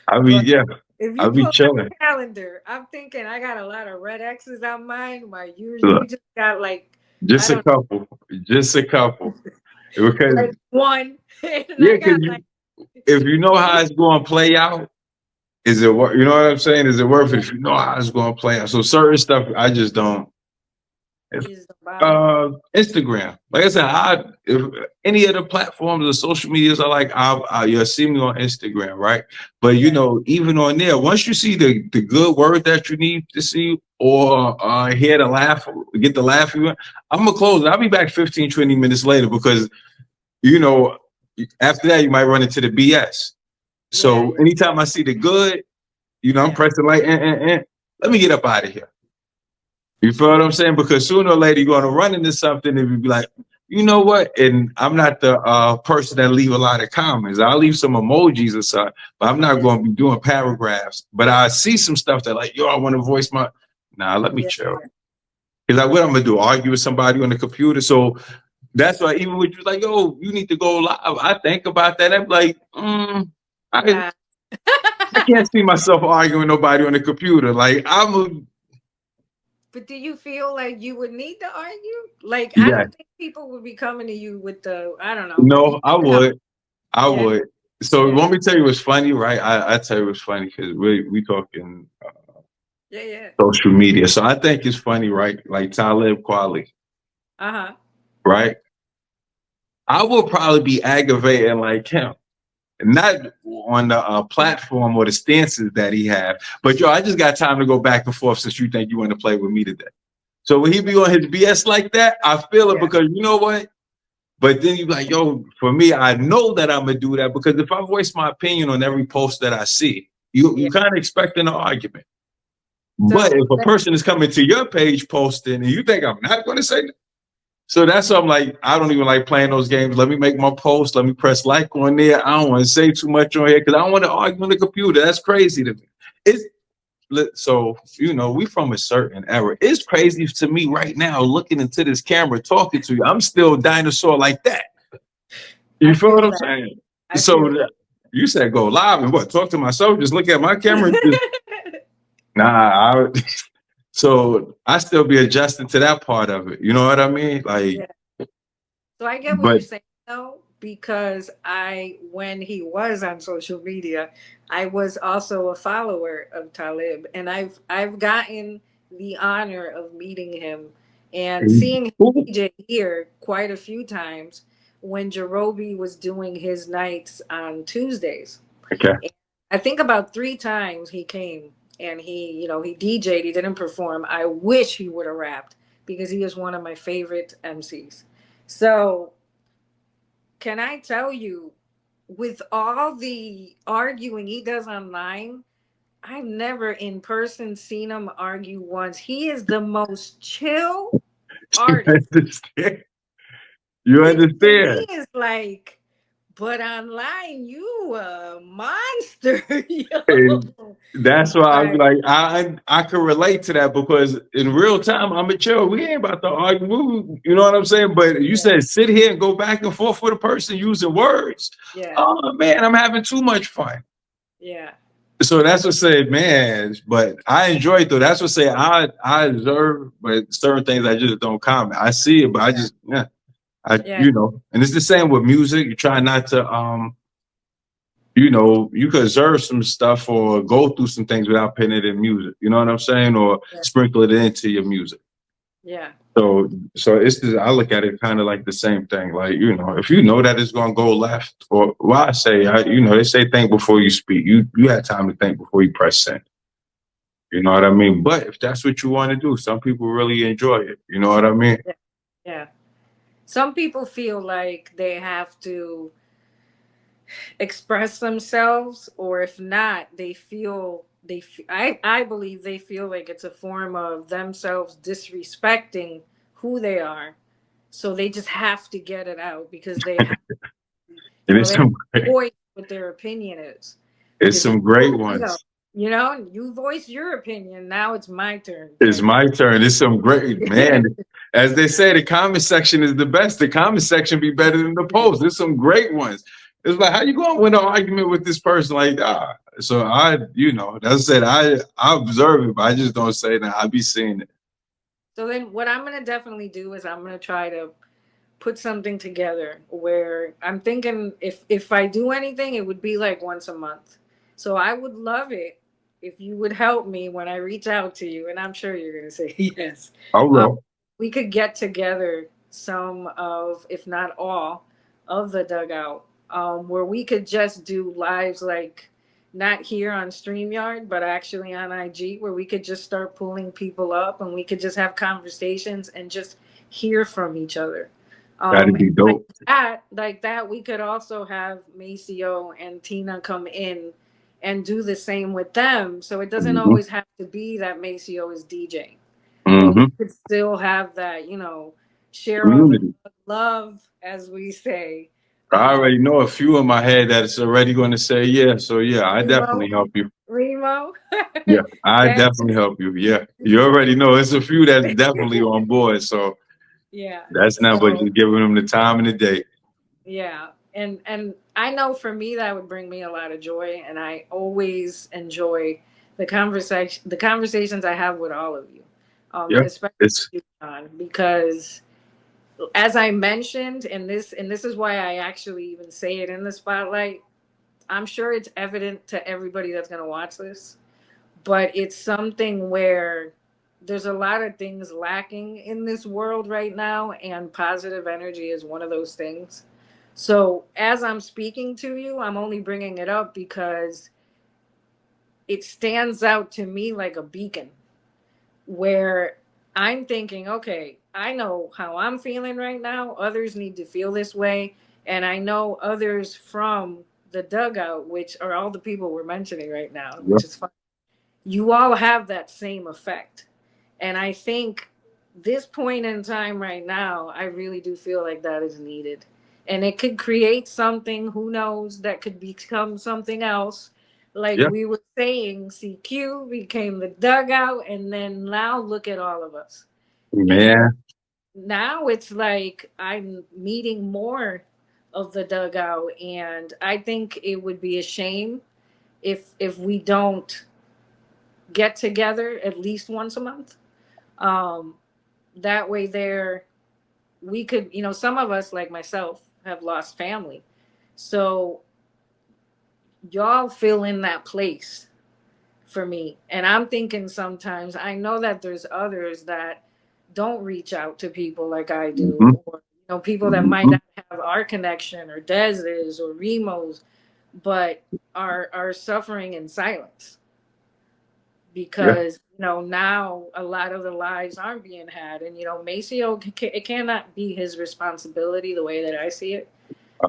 S3: I be
S2: But
S3: yeah,
S2: if
S3: I
S2: you
S3: be
S2: pull out
S3: chilling.
S2: a calendar, I'm thinking I got a lot of red X's on mine. You just got like, I
S3: Just a
S2: don't
S3: couple. Just a couple.
S2: know,
S3: Because
S2: like one, and
S3: yeah,
S2: I
S3: because
S2: got like
S3: if you know how it's going to play out, is it worth? You know what I'm saying? Is it worth it? If you know how it's going to play out, so certain stuff I just don't. If,
S2: you just don't bother.
S3: Instagram, like I said, if any of the platforms or social medias are like, you'll see me on Instagram, right? But
S2: Yeah,
S3: even on there, once you see the good word that you need to see or hear the laugh, get the laugh you want, I'm gonna close it. I'll be back 15, 20 minutes later because you know, after that, you might run into the BS.
S2: yeah,
S3: So
S2: yeah,
S3: anytime I see the good, I'm
S2: yeah,
S3: pressing like, let me get up out of here. You feel what I'm saying? Because sooner or later, you're going to run into something and you be like, you know what? And I'm not the person that leave a lot of comments. I'll leave some emojis or something, but I'm not
S2: yeah,
S3: going to be doing paragraphs. But I see some stuff that like, yo, I want to voice my. Nah, let me
S2: yeah,
S3: chill.
S2: yeah.
S3: Because what I'm gonna do? Argue with somebody on the computer? So that's why even with you, like, yo, you need to go live. I think about that. I'm like, I
S2: Nah.
S3: I can't see myself arguing with nobody on the computer. Like I'm a
S2: But do you feel like you would need to argue? Like, I
S3: yeah.
S2: don't think people would be coming to you with the, I don't know. You
S3: No, I
S2: never know.
S3: would. I
S2: Yeah,
S3: would. So
S2: yeah,
S3: want me to tell you what's funny, right? I tell you what's funny because we talking
S2: yeah, yeah.
S3: social media. So I think it's funny, right? Like Talib Kweli,
S2: Uh huh.
S3: right? I will probably be aggravating like him. Not on the platform or the stances that he have. But yo, I just got time to go back and forth since you think you want to play with me today. So when he be on his BS like that, I feel it
S2: Yeah,
S3: because you know what? But then you like, yo, for me, I know that I'm gonna do that because if I voice my opinion on every post that I see, you
S2: yeah.
S3: kind of expecting an argument. But
S2: So
S3: if a person is coming to your page posting and you think I'm not gonna say that, so that's why I'm like, I don't even like playing those games. Let me make my post. Let me press like on there. I don't want to say too much on here because I don't want to argue on the computer. That's crazy to me. It's so we from a certain era. It's crazy to me right now looking into this camera, talking to you. I'm still a dinosaur like that. You
S2: I
S3: feel what
S2: feel
S3: I'm
S2: that.
S3: saying?
S2: I
S3: So
S2: feel
S3: you said go live and what? Talk to myself. Just look at my camera. And just,
S2: that.
S3: nah. So I still be adjusting to that part of it. You know what I mean? Like,
S2: Yeah. So I get what
S3: but
S2: you're saying though, because when he was on social media, I was also a follower of Talib, and I've gotten the honor of meeting him and seeing him DJ here quite a few times when Jerobi was doing his nights on Tuesdays.
S3: okay.
S2: And I think about 3 times he came and he DJ'd. He didn't perform. I wish he would have rapped because he is one of my favorite MCs. So, can I tell you, with all the arguing he does online, I've never in person seen him argue once. He is the most chill
S3: You
S2: artist.
S3: understand? You
S2: Which to me
S3: understand?
S2: is like, but online you a monster,
S3: And
S2: yo.
S3: that's why I'm
S2: Like,
S3: like, I can relate to that because in real time, I'm mature. We ain't about to argue. You know what I'm saying? But you
S2: yeah,
S3: said sit here and go back and forth with a person using words.
S2: yeah,
S3: Oh man, I'm having too much fun.
S2: yeah,
S3: So that's what say, man. But I enjoy it though. That's what say I observe, but certain things I just don't comment. I see it, but I
S2: yeah,
S3: just I
S2: yeah,
S3: and it's the same with music. You try not to you could observe some stuff or go through some things without putting it in music. You know what I'm saying? Or
S2: yeah,
S3: sprinkle it into your music.
S2: yeah.
S3: So it's just, I look at it kind of like the same thing. Like, if you know that it's gonna go left, or well, they say think before you speak. You had time to think before you press send. You know what I mean? But if that's what you want to do, some people really enjoy it. You know what I mean?
S2: Yeah. Yeah. Some people feel like they have to express themselves, or if not, they feel I believe they feel like it's a form of themselves disrespecting who they are. So they just have to get it out because they have,
S3: And it's
S2: they have
S3: some
S2: to voice what their opinion is.
S3: it's
S2: Because
S3: some great
S2: people,
S3: ones.
S2: you voice your opinion. Now it's my turn,
S3: It's
S2: type
S3: my turn. It's some great
S2: of.
S3: man. As they say, the comment section is the best. The comment section be better than the post. There's some great ones. It's like, how you going to win an argument with this person like that? So that's said. I observe it, but I just don't say that. I be seeing it.
S2: So then, what I'm gonna definitely do is I'm gonna try to put something together where I'm thinking if I do anything, it would be like once a month. So I would love it if you would help me when I reach out to you, and I'm sure you're gonna say yes.
S3: I
S2: Um,
S3: will.
S2: we could get together some of, if not all, of the dugout, where we could just do lives like not here on StreamYard, but actually on IG, where we could just start pulling people up and we could just have conversations and just hear from each other.
S3: That'd
S2: And
S3: be dope.
S2: like that, we could also have Maceo and Tina come in and do the same with them. So it doesn't
S3: Hmm.
S2: always have to be that Maceo is DJing, but we
S3: Hmm.
S2: could still have that, share all the
S3: Community.
S2: love, as we say.
S3: I
S2: Um,
S3: already know a few in my head that's already going to say yeah. So yeah, I
S2: Remo,
S3: definitely help you.
S2: Remo,
S3: Yeah, I
S2: Des,
S3: definitely help you. Yeah, you already know it's a few that's definitely on board. So
S2: yeah.
S3: that's not but
S2: So
S3: just giving them the time and the day.
S2: yeah, and I know for me that would bring me a lot of joy, and I always enjoy the conversations I have with all of you,
S3: Yeah,
S2: especially
S3: it's
S2: you, John, because as I mentioned, and this is why I actually even say it in the spotlight. I'm sure it's evident to everybody that's going to watch this, but it's something where there's a lot of things lacking in this world right now, and positive energy is one of those things. So as I'm speaking to you, I'm only bringing it up because it stands out to me like a beacon, where I'm thinking, okay, I know how I'm feeling right now. Others need to feel this way. And I know others from the dugout, which are all the people we're mentioning right now,
S3: yeah,
S2: which is fun. You all have that same effect. And I think this point in time right now, I really do feel like that is needed. And it could create something, who knows, that could become something else. Like
S3: yeah,
S2: we were saying, CQ became the dugout, and then now look at all of us. And
S3: man.
S2: now it's like I'm meeting more of the dugout, and I think it would be a shame if we don't get together at least once a month. Um, that way, there we could, some of us, like myself, have lost family. So y'all fill in that place for me. And I'm thinking sometimes, I know that there's others that don't reach out to people like I do,
S3: Hmm.
S2: or people that might
S3: Hmm.
S2: not have our connection, or Dez's or Remo's, but are suffering in silence
S3: Yeah.
S2: because now a lot of the lives aren't being had, and Maceo, it cannot be his responsibility, the way that I see it,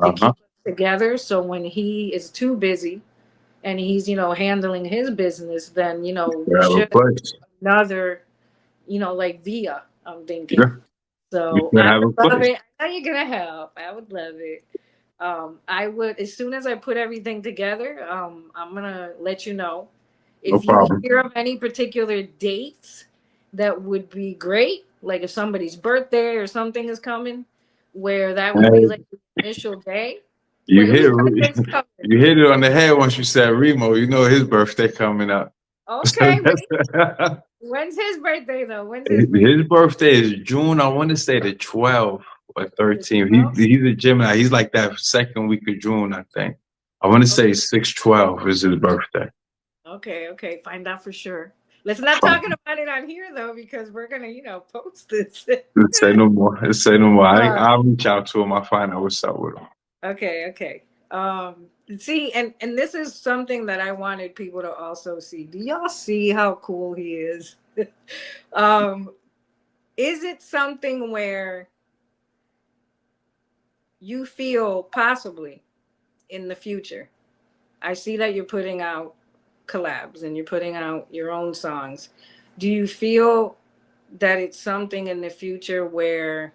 S2: to
S3: Uh huh.
S2: keep us together. So when he is too busy and he's, handling his business, then,
S3: You
S2: we
S3: have a
S2: should
S3: place.
S2: another, like Via, I'm thinking.
S3: Yeah, we
S2: So
S3: should
S2: I
S3: have a
S2: would love
S3: place.
S2: it. I know you're gonna help. I would love it. I would, as soon as I put everything together, I'm gonna let you know.
S3: No
S2: If you
S3: problem.
S2: hear of any particular dates that would be great, like if somebody's birthday or something is coming, where that would be
S3: Hey,
S2: like the initial day.
S3: you
S2: Wait,
S3: hit
S2: whose
S3: it.
S2: birthday's coming?
S3: You hit it on the head once you said Remo. You know his birthday coming up. So
S2: Okay, wait. When's his birthday though? When's his birthday?
S3: his birthday is June. I want to say the 12th or
S2: The
S3: 13th.
S2: 12th?
S3: He's a Gemini. He's like that second week of June, I think. I want to
S2: Okay.
S3: say 6/12 is his birthday.
S2: Okay, okay. Find out for sure. Let's not talk about it on here though, because we're gonna, post this.
S3: Let's say no more. Let's say no more.
S2: uh,
S3: I'll reach out to him. I'll find out what's up with him.
S2: okay, okay. See, and this is something that I wanted people to also see. Do y'all see how cool he is? um, is it something where you feel possibly in the future? I see that you're putting out collabs and you're putting out your own songs. Do you feel that it's something in the future where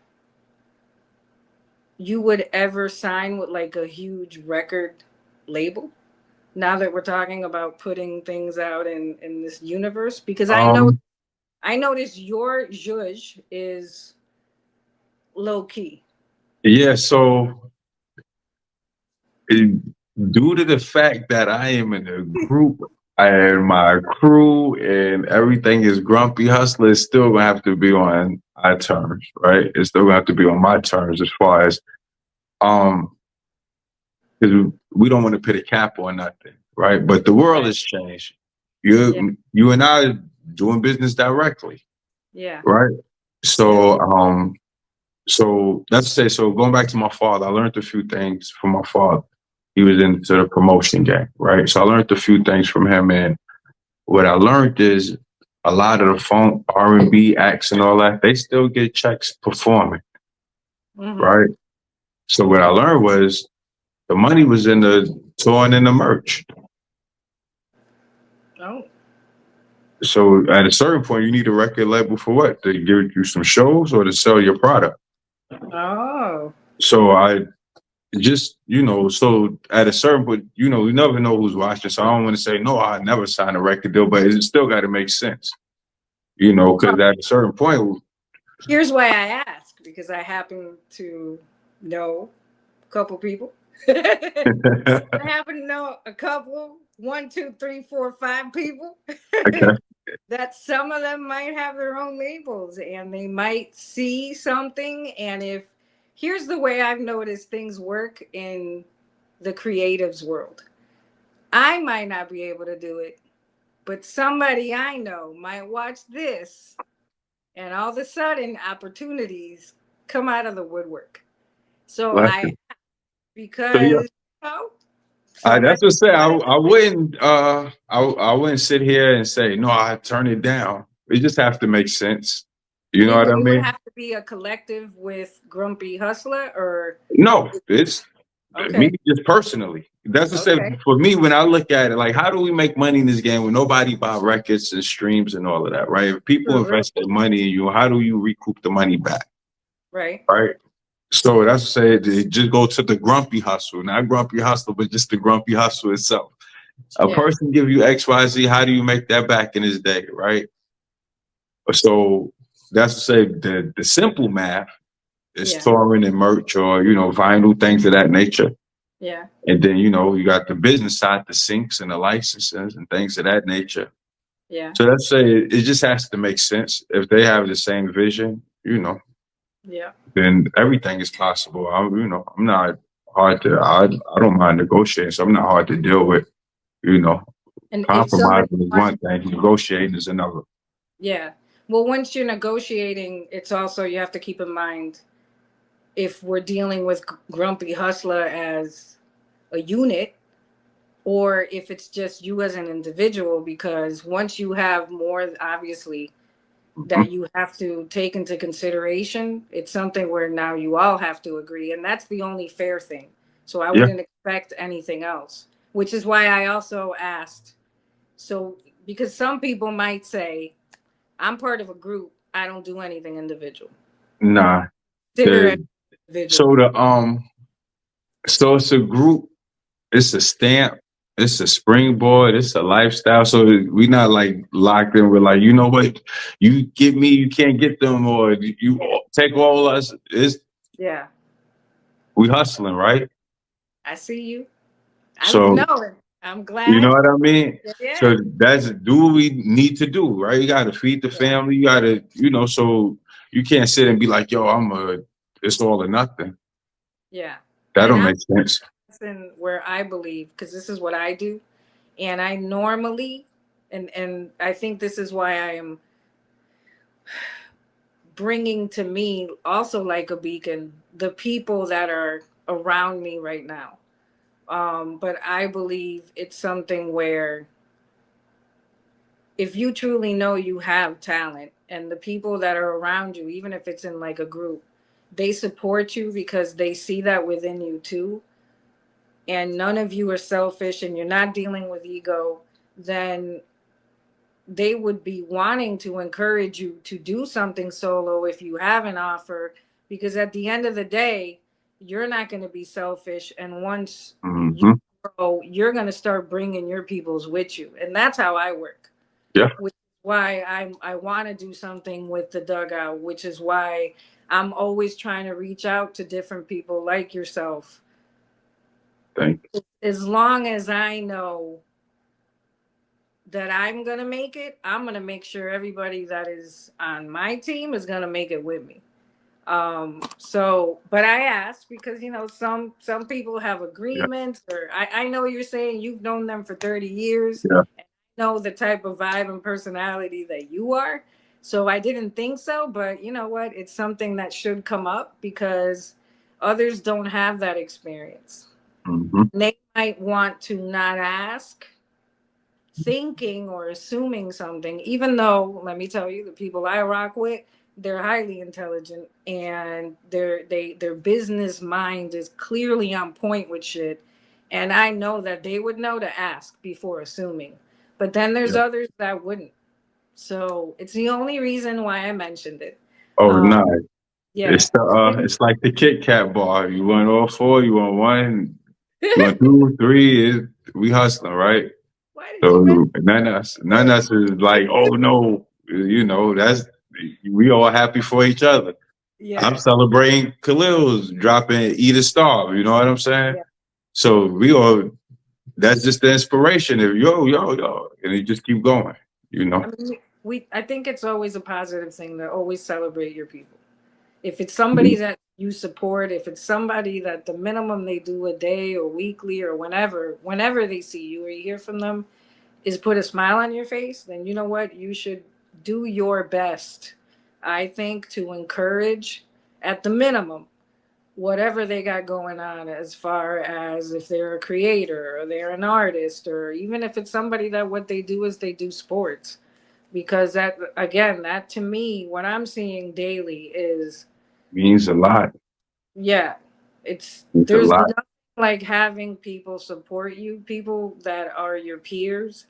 S2: you would ever sign with like a huge record label? Now that we're talking about putting things out in this universe, because
S3: Um,
S2: I noticed your zhuzh is low key.
S3: yeah. So it, due to the fact that I am in a group and my crew and everything is Grumpy Hustler, it's still gonna have to be on our terms, right? It's still gonna have to be on my terms as far as um because we don't want to put a cap on nothing, right? But the world
S2: Right.
S3: has changed.
S2: Yeah.
S3: You and I are doing business directly,
S2: Yeah.
S3: right?
S2: Yeah.
S3: So that's to say, so going back to my father, I learned a few things from my father. He was into the promotion game, right? So I learned a few things from him, and what I learned is a lot of the funk, R&B acts, and all that, they still get checks performing,
S2: Mm-hmm.
S3: right? So what I learned was the money was in the touring and the merch.
S2: Oh.
S3: So at a certain point, you need a record label for what? To give you some shows or to sell your product.
S2: Oh.
S3: So I just, so at a certain point, you never know who's watching. So I don't want to say, no, I never signed a record deal, but it still got to make sense, because at a certain point,
S2: Here's why I ask, because I happen to know a couple people. I happen to know a couple, one, two, three, four, five people
S3: okay.
S2: that some of them might have their own labels and they might see something. And if here's the way I've noticed things work in the creatives world, I might not be able to do it, but somebody I know might watch this, and all of a sudden opportunities come out of the woodwork. So
S3: Well, so yeah,
S2: because
S3: that's
S2: somebody
S3: what I say. I,
S2: wanted to
S3: I
S2: do it.
S3: wouldn't, I wouldn't sit here and say, no, I turn it down. It just have to make sense. You know what I
S2: It would
S3: mean?
S2: have to be a collective with Grumpy Hustler, or
S3: No, it's me
S2: okay,
S3: just personally. That's to say,
S2: okay,
S3: for me, when I look at it, like, how do we make money in this game when nobody buy records and streams and all of that, right? If people
S2: true,
S3: invest their money in you, how do you recoup the money back,
S2: right,
S3: right? So that's to say, it just go to the grumpy hustle, not grumpy hustle, but just the grumpy hustle itself. A
S2: yeah,
S3: person give you X, Y, Z. How do you make that back in his day, right? So that's to say, the simple math is
S2: yeah,
S3: touring and merch or vinyl things of that nature.
S2: yeah,
S3: And then, you got the business side, the syncs and the licenses and things of that nature.
S2: yeah,
S3: So let's say it just has to make sense. If they have the same vision,
S2: yeah.
S3: then everything is possible. I'm not hard to, I don't mind negotiating. So I'm not hard to deal with, you know,
S2: And if somebody
S3: compromising is
S2: wants,
S3: one thing, negotiating is another.
S2: yeah, well, once you're negotiating, it's also you have to keep in mind if we're dealing with Grumpy Hustler as a unit, or if it's just you as an individual, because once you have more, obviously,
S3: Mhm.
S2: that you have to take into consideration, it's something where now you all have to agree, and that's the only fair thing. So I
S3: Yeah.
S2: wouldn't expect anything else. which is why I also asked. So, because some people might say, I'm part of a group, I don't do anything individual.
S3: Nah.
S2: Consider it
S3: The
S2: individual.
S3: so the so it's a group, it's a stamp, it's a springboard, it's a lifestyle. So we not like locked in. We're like, you know what, you get me, you can't get them, or you
S2: Yeah.
S3: take all us. It's
S2: Yeah.
S3: we hustling, right?
S2: I see you. I
S3: So
S2: know it. I'm
S3: you know
S2: glad.
S3: what I mean?
S2: Yeah.
S3: So that's do what we need to do, right? You gotta feed the
S2: Yeah.
S3: family, you gotta, so you can't sit and be like, yo, it's all or nothing.
S2: Yeah.
S3: That
S2: And
S3: don't
S2: I'm
S3: make sense.
S2: where I believe, because this is what I do. And I normally, and I think this is why I am bringing to me also like a beacon the people that are around me right now. But I believe it's something where if you truly know you have talent and the people that are around you, even if it's in like a group, they support you because they see that within you too, and none of you are selfish and you're not dealing with ego, then they would be wanting to encourage you to do something solo if you have an offer, because at the end of the day, you're not going to be selfish. And once you
S3: Hmm.
S2: grow, you're going to start bringing your peoples with you. And that's how I work,
S3: Yeah.
S2: which is why I want to do something with the dugout, which is why I'm always trying to reach out to different people like yourself.
S3: Thank
S2: As long as I know that I'm gonna make it, I'm gonna make sure everybody that is on my team is gonna make it with me. So but I asked because some people have
S3: you. Yeah.
S2: agreements, or I know you're saying you've known them for 30 years
S3: Yeah.
S2: and know the type of vibe and personality that you are. So I didn't think so, but you know what? It's something that should come up because others don't have that experience.
S3: Hmm.
S2: They might want to not ask, thinking or assuming something, even though let me tell you, the people I rock with, they're highly intelligent and their business mind is clearly on point with shit. And I know that they would know to ask before assuming. But then there's
S3: Yeah.
S2: others that wouldn't. So it's the only reason why I mentioned it.
S3: Oh
S2: Um,
S3: no.
S2: yeah.
S3: It's like the Kit Kat bar. You want all four, you want one, you want two, three, we hustling, right?
S2: Why did you mention
S3: So none of us is like, oh no, that's we all happy for each other. I'm
S2: yeah,
S3: celebrating Khalil's dropping Eat a Star, you know what I'm saying?
S2: yeah.
S3: So we all, that's just the inspiration of yo, and you just keep going, you
S2: I
S3: know.
S2: mean, we I think it's always a positive thing to always celebrate your people. If it's somebody that you support, if it's somebody that the minimum they do a day or weekly or whenever they see you or you hear from them is put a smile on your face, then you know what? You should do your best, I think, to encourage at the minimum whatever they got going on, as far as if they're a creator or they're an artist, or even if it's somebody that what they do is they do sports. Because that, again, that to me, what I'm seeing daily is,
S3: Means a lot.
S2: yeah, it's
S3: Means a
S2: there's
S3: lot.
S2: nothing like having people support you, people that are your peers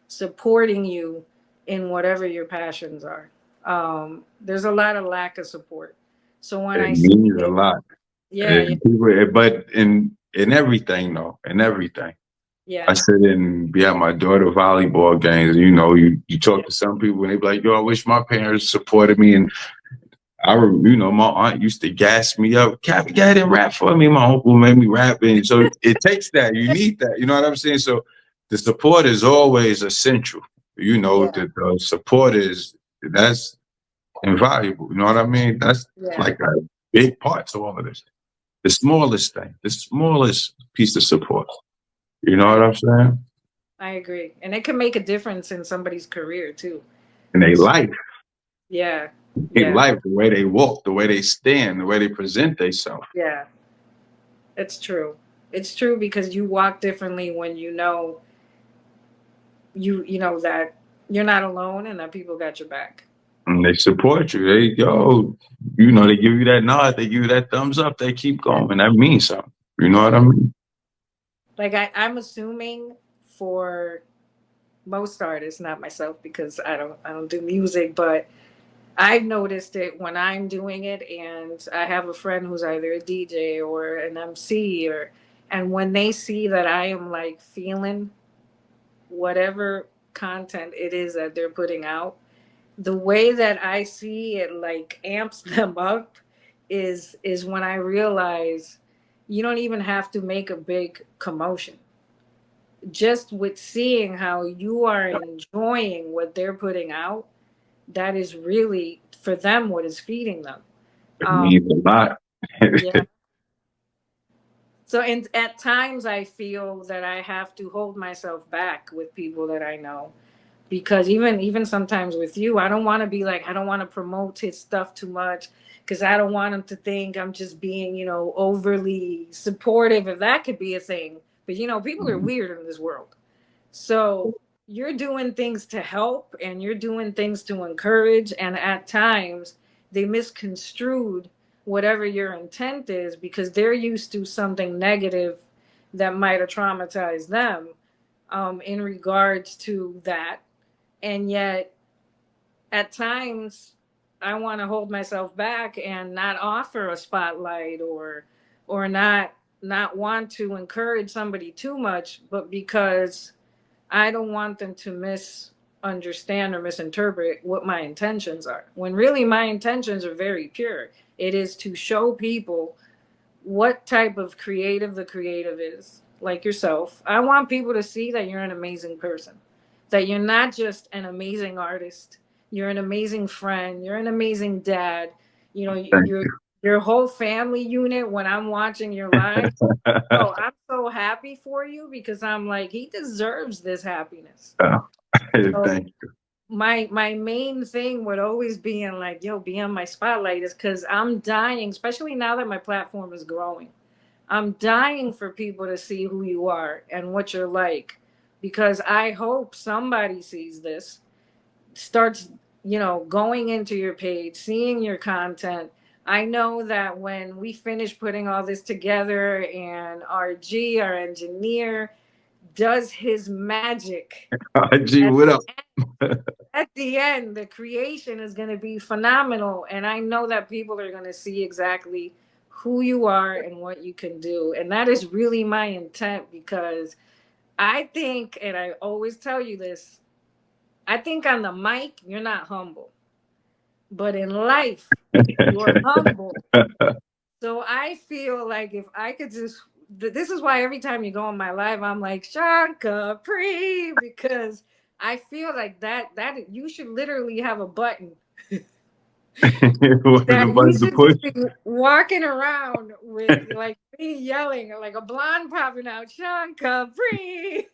S2: supporting you in whatever your passions are. There's a lot of lack of support. So when
S3: It
S2: I see
S3: means a
S2: it,
S3: lot.
S2: yeah, yeah,
S3: And but in everything though, in everything. I
S2: yeah,
S3: sit and be at my daughter volleyball games. You
S2: yeah,
S3: talk to some people and they be like, "Yo, I wish my parents supported me." And my aunt used to gas me up. Cap, go ahead and rap for me. My uncle made me rap, and so it takes that. You need that. You know what I'm saying? So the support is always essential.
S2: yeah,
S3: The support is that's invaluable. You know what I mean? That's
S2: yeah.
S3: like a big part to all of this. The smallest thing, the smallest piece of support. You know what
S2: I
S3: I'm saying?
S2: I agree, and it can make a difference in somebody's career too.
S3: And they
S2: So
S3: life,
S2: yeah,
S3: they
S2: yeah,
S3: life, the way they walk, the way they stand, the way they present themselves.
S2: yeah. It's true. It's true because you walk differently when you know that you're not alone and that people got your back.
S3: And they support you. They give you that nod, they give you that thumbs up, they keep
S2: Yeah.
S3: going. That means something. You know what I
S2: Yeah.
S3: mean?
S2: like I'm assuming for most artists, not myself because I don't do music, but I've noticed it when I'm doing it, and I have a friend who's either a DJ or an MC, or and when they see that I am like feeling whatever content it is that they're putting out, the way that I see it like amps them up is when I realize you don't even have to make a big commotion. Just with seeing how you are enjoying what they're putting out, that is really for them what is feeding them.
S3: It
S2: Um,
S3: means a lot.
S2: yeah. So, and at times I feel that I have to hold myself back with people that I know, because even sometimes with you, I don't want to be like, I don't want to promote his stuff too much because I don't want him to think I'm just being, overly supportive, if that could be a thing. But people are weird in this world. So you're doing things to help and you're doing things to encourage, and at times they misconstrued whatever your intent is because they're used to something negative that might have traumatized them, in regards to that. And yet at times I want to hold myself back and not offer a spotlight, or not want to encourage somebody too much, but because I don't want them to misunderstand or misinterpret what my intentions are, when really my intentions are very pure. It is to show people what type of creative the creative is, like yourself. I want people to see that you're an amazing person, that you're not just an amazing artist, you're an amazing friend, you're an amazing dad.
S3: Thank
S2: Your whole family unit, when I'm watching your live, oh, I'm so happy for you because I'm like, he deserves this happiness.
S3: you.
S2: So
S3: Thank
S2: my main thing would always be in like, yo, be on my spotlight, is because I'm dying, especially now that my platform is growing. I'm dying for people to see who you are and what you're like, because I hope somebody sees this, starts, going into your page, seeing your content. I know that when we finish putting all this together and RG, our engineer, does his magic,
S3: you. Gee,
S2: at
S3: what
S2: the
S3: up?
S2: at the end, the creation is going to be phenomenal. And I know that people are going to see exactly who you are and what you can do. And that is really my intent, because I think, and I always tell you this, I think on the mic, you're not humble, but in life, you're humble. So I feel like if I could just, this is why every time you go on my live, I'm like, Shawn Capri, because I feel like that you should literally have a button
S3: What is the
S2: that you
S3: button to
S2: should
S3: push?
S2: just be walking around with, like me yelling, like a blonde popping out, Shawn Capri.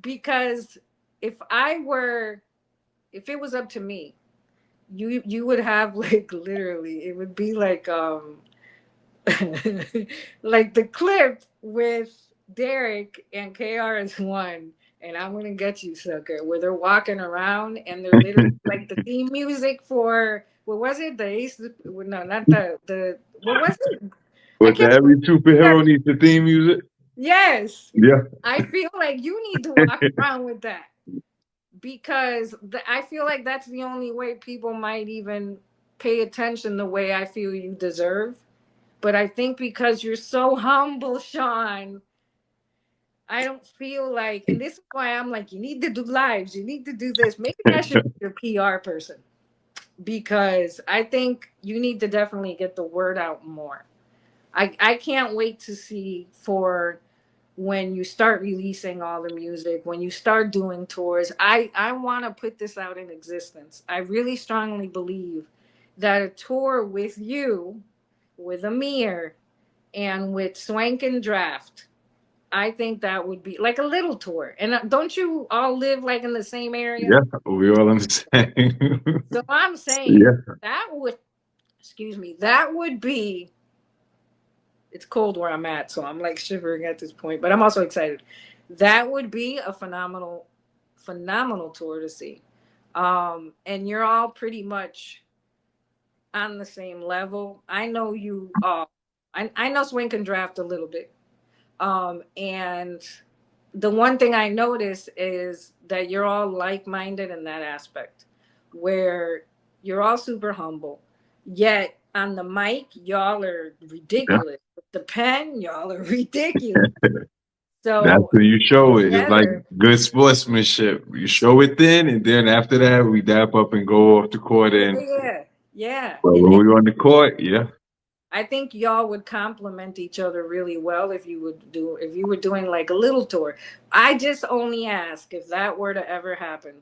S2: Because if I were, if it was up to me, you would have like literally, it would be like like the clip with Derek and KRS-One and I'm Gonna Get You Sucker, where they're walking around and they're literally like the theme music for, what was it? The Ace, no, not the what was it? I
S3: With the
S2: can't
S3: every
S2: remember.
S3: superhero needs the theme music.
S2: Yes.
S3: Yeah.
S2: I feel like you need to walk around with that, because I feel like that's the only way people might even pay attention the way I feel you deserve. But I think because you're so humble, Shawn, I don't feel like, and this is why I'm like, you need to do lives, you need to do this. Maybe I should be your PR person, because I think you need to definitely get the word out more. I can't wait to see for when you start releasing all the music, when you start doing tours. I want to put this out in existence. I really strongly believe that a tour with you, with Amir, and with Swank and Draft, I think that would be like a little tour. And don't you all live like in the same area?
S3: Yeah. We all understand.
S2: So I'm saying
S3: Yeah.
S2: that would, excuse me, that would be, it's cold where I'm at, so I'm like shivering at this point, but I'm also excited. That would be a phenomenal tour to see. And you're all pretty much on the same level. I know you all. I know Swing can draft a little bit. And the one thing I notice is that you're all like-minded in that aspect, where you're all super humble, yet on the mic y'all are
S3: Yeah.
S2: ridiculous. With the pen, y'all are ridiculous.
S3: That's
S2: So
S3: when you show it. It's like
S2: together,
S3: good sportsmanship. You show it then, and then after that, we dap up and go off the court.
S2: yeah,
S3: And
S2: yeah, yeah.
S3: but when we on the court, yeah,
S2: I think y'all would complement each other really well if you were doing like a little tour. I just only ask, if that were to ever happen,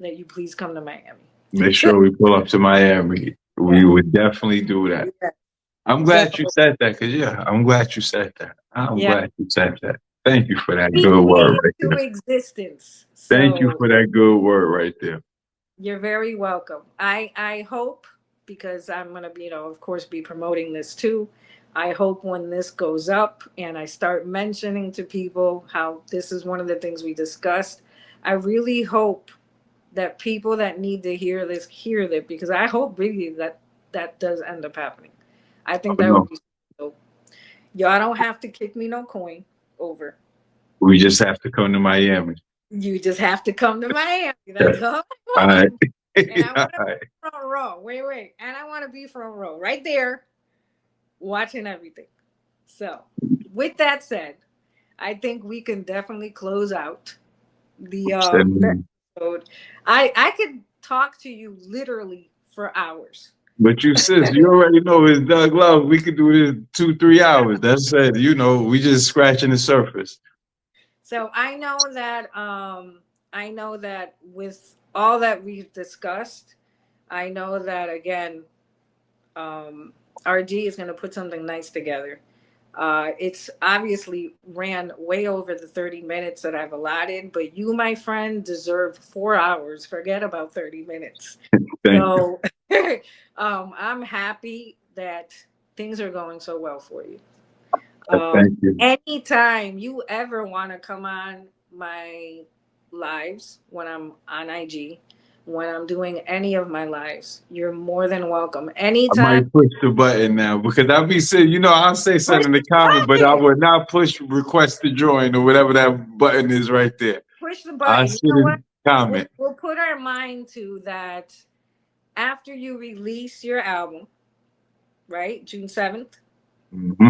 S2: that you please come to Miami.
S3: make sure we pull up to Miami. We
S2: Yeah,
S3: would definitely do that.
S2: yeah,
S3: I'm glad you
S2: definitely.
S3: said that because yeah, I'm glad you said that. I'm
S2: Yeah,
S3: glad you said that. Thank you for that
S2: speak
S3: good word
S2: me
S3: right
S2: into
S3: there.
S2: existence.
S3: Thank you
S2: So
S3: for that good word right there.
S2: you're very welcome. I hope, because I'm gonna be, of course, be promoting this too. I hope when this goes up and I start mentioning to people how this is one of the things we discussed, I really hope that people that need to hear this hear that, because I hope really that that does end up happening. I think
S3: Oh,
S2: that would
S3: no,
S2: be so. Y'all don't have to kick me no coin over.
S3: we just have to come to Miami.
S2: You just have to come to Miami.
S3: Yeah.
S2: That's all
S3: All
S2: I
S3: right.
S2: want. And I
S3: All
S2: want to
S3: right.
S2: be front row. Wait. And I want to be front row right there watching everything. So, with that said, I think we can definitely close out the episode. I could talk to you literally for hours.
S3: But you sis, you already know it's Doug Love. We could do this 2-3 hours. That's it. You know, we just scratching the surface.
S2: So I know that with all that we've discussed, I know that again, RG is going to put something nice together. It's obviously ran way over the 30 minutes that I've allotted, but you, my friend, deserve 4 hours. Forget about 30 minutes.
S3: Thank you.
S2: So I'm happy that things are going so well for you.
S3: Thank you.
S2: Anytime you ever want to come on my lives when I'm on IG, when I'm doing any of my lives, you're more than welcome.
S3: I
S2: Anytime,
S3: might push the button now because I'll be saying, you know, I'll say
S2: push
S3: something in the
S2: the
S3: comment, but I
S2: button.
S3: would not push request to join or whatever that button is right there.
S2: Push the
S3: I
S2: button. You
S3: sit
S2: know what?
S3: in comment.
S2: We'll put our mind to that after you release your album, right? June 7th.
S3: Mm-hmm.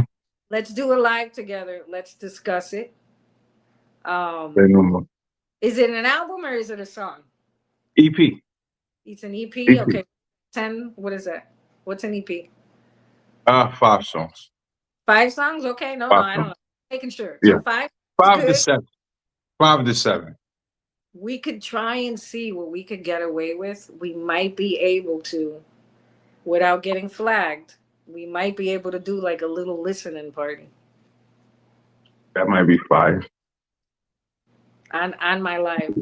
S2: Let's do a live together. Let's discuss it.
S3: Say
S2: Um,
S3: no more.
S2: is it an album or is it a song?
S3: EP.
S2: It's an EP.
S3: EP.
S2: Okay. 10. What is that? What's an EP?
S3: 5 songs.
S2: 5 songs? Okay. No,
S3: Five
S2: I don't
S3: songs.
S2: know. Making sure.
S3: Yeah.
S2: So five is
S3: Five to
S2: good.
S3: seven. 5 to 7.
S2: We could try and see what we could get away with. We might be able to, without getting flagged, we might be able to do like a little listening party
S3: That might be 5.
S2: on my live.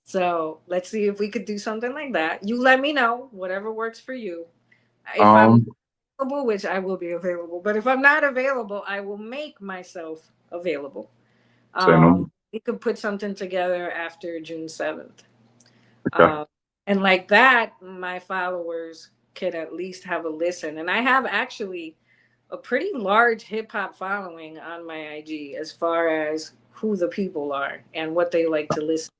S2: So let's see if we could do something like that. You let me know, whatever works for you. If I'm
S3: Um,
S2: available, which I will be available, but if I'm not available, I will make myself available.
S3: say no more.
S2: We could put something together after June 7th.
S3: Okay.
S2: Um, and like that, my followers could at least have a listen. And I have actually a pretty large hip hop following on my IG as far as who the people are and what they like to listen.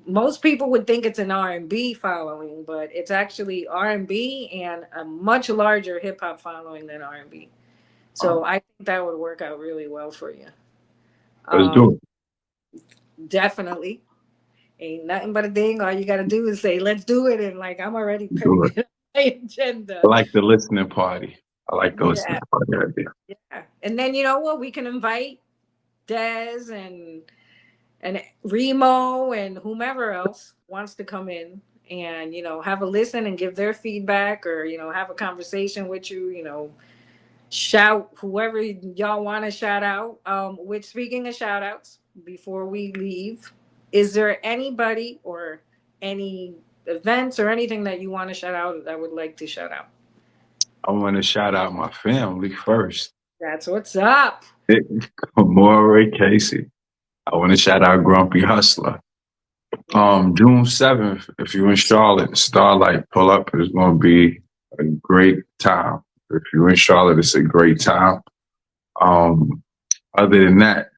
S2: Most people would think it's an R&B following, but it's actually R&B and a much larger hip hop following than R&B.
S3: Um,
S2: So I think that would work out really well for you.
S3: let's
S2: Um,
S3: do it.
S2: definitely. Ain't nothing but a thing. All you got to do is say, let's do it. And like, I'm already
S3: Do
S2: putting
S3: it.
S2: it on my
S3: I
S2: agenda.
S3: like the listening party. I like the listening
S2: Yeah.
S3: party idea.
S2: Yeah. And then, you know what? We can invite Des and Remo and whomever else wants to come in and, have a listen and give their feedback or, have a conversation with you, shout whoever y'all want to shout out. Which, speaking of shout outs, before we leave, is there anybody or any events or anything that you want to shout out that I would like to shout out?
S3: I want to shout out my family first.
S2: That's what's up.
S3: Amore Casey. I want to shout out Grumpy Hustla. June 7th, if you're in Charlotte, Starlight, pull up. It's going to be a great time. If you're in Charlotte, it's a great time. Um, other than that,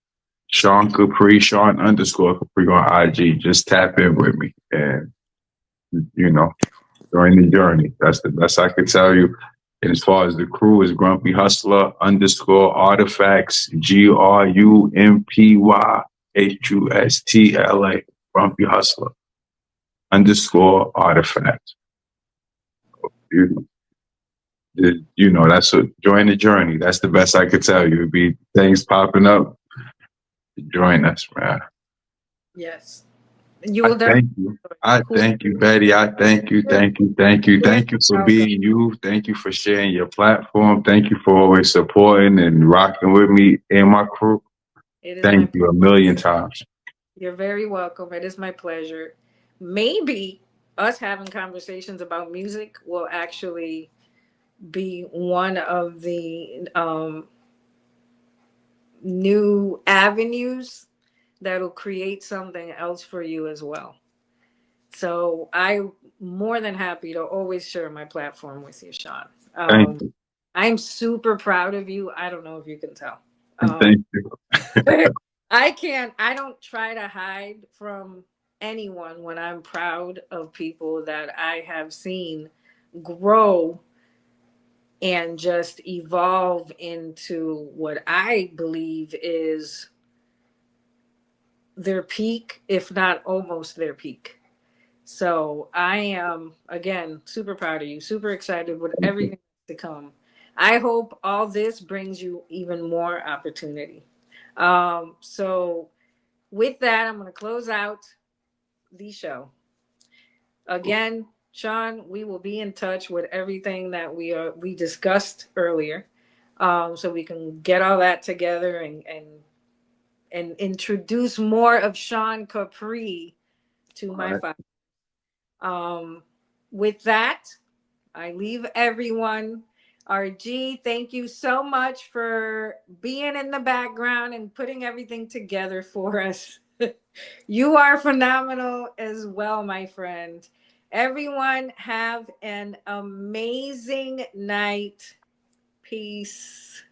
S3: Shawn Capri, Shawn underscore Capri on IG. Just tap in with me and, you know, join the journey. That's the best I could tell you. And as far as the crew is Grumpy Hustler underscore artifacts, GRUMPYHUSTLA, Grumpy Hustler underscore artifacts. That's what, join the journey. That's the best I could tell you. It'd be things popping up. Join us, man.
S2: Yes. You
S3: I
S2: will definitely.
S3: thank you. I thank you, Betty. I thank you. Thank you. Thank you.
S2: You're
S3: Thank you for
S2: welcome.
S3: being you. Thank you for sharing your platform. Thank you for always supporting and rocking with me and my crew.
S2: It is my
S3: Thank you a million times.
S2: You're very welcome. It is my pleasure. Maybe us having conversations about music will actually be one of the new avenues that'll create something else for you as well. So I'm more than happy to always share my platform with you, Shawn.
S3: Thank you.
S2: I'm super proud of you. I don't know if you can tell.
S3: Thank you.
S2: I don't try to hide from anyone when I'm proud of people that I have seen grow and just evolve into what I believe is their peak, if not almost their peak. So I am, again, super proud of you, super excited with everything to come. I hope all this brings you even more opportunity. So with that, I'm going to close out the show. Again, Shawn, we will be in touch with everything that we discussed earlier, so we can get all that together and introduce more of Shawn Capri to my
S3: Right.
S2: father. With that, I leave everyone. RG, thank you so much for being in the background and putting everything together for us. You are phenomenal as well, my friend. Everyone, have an amazing night. Peace.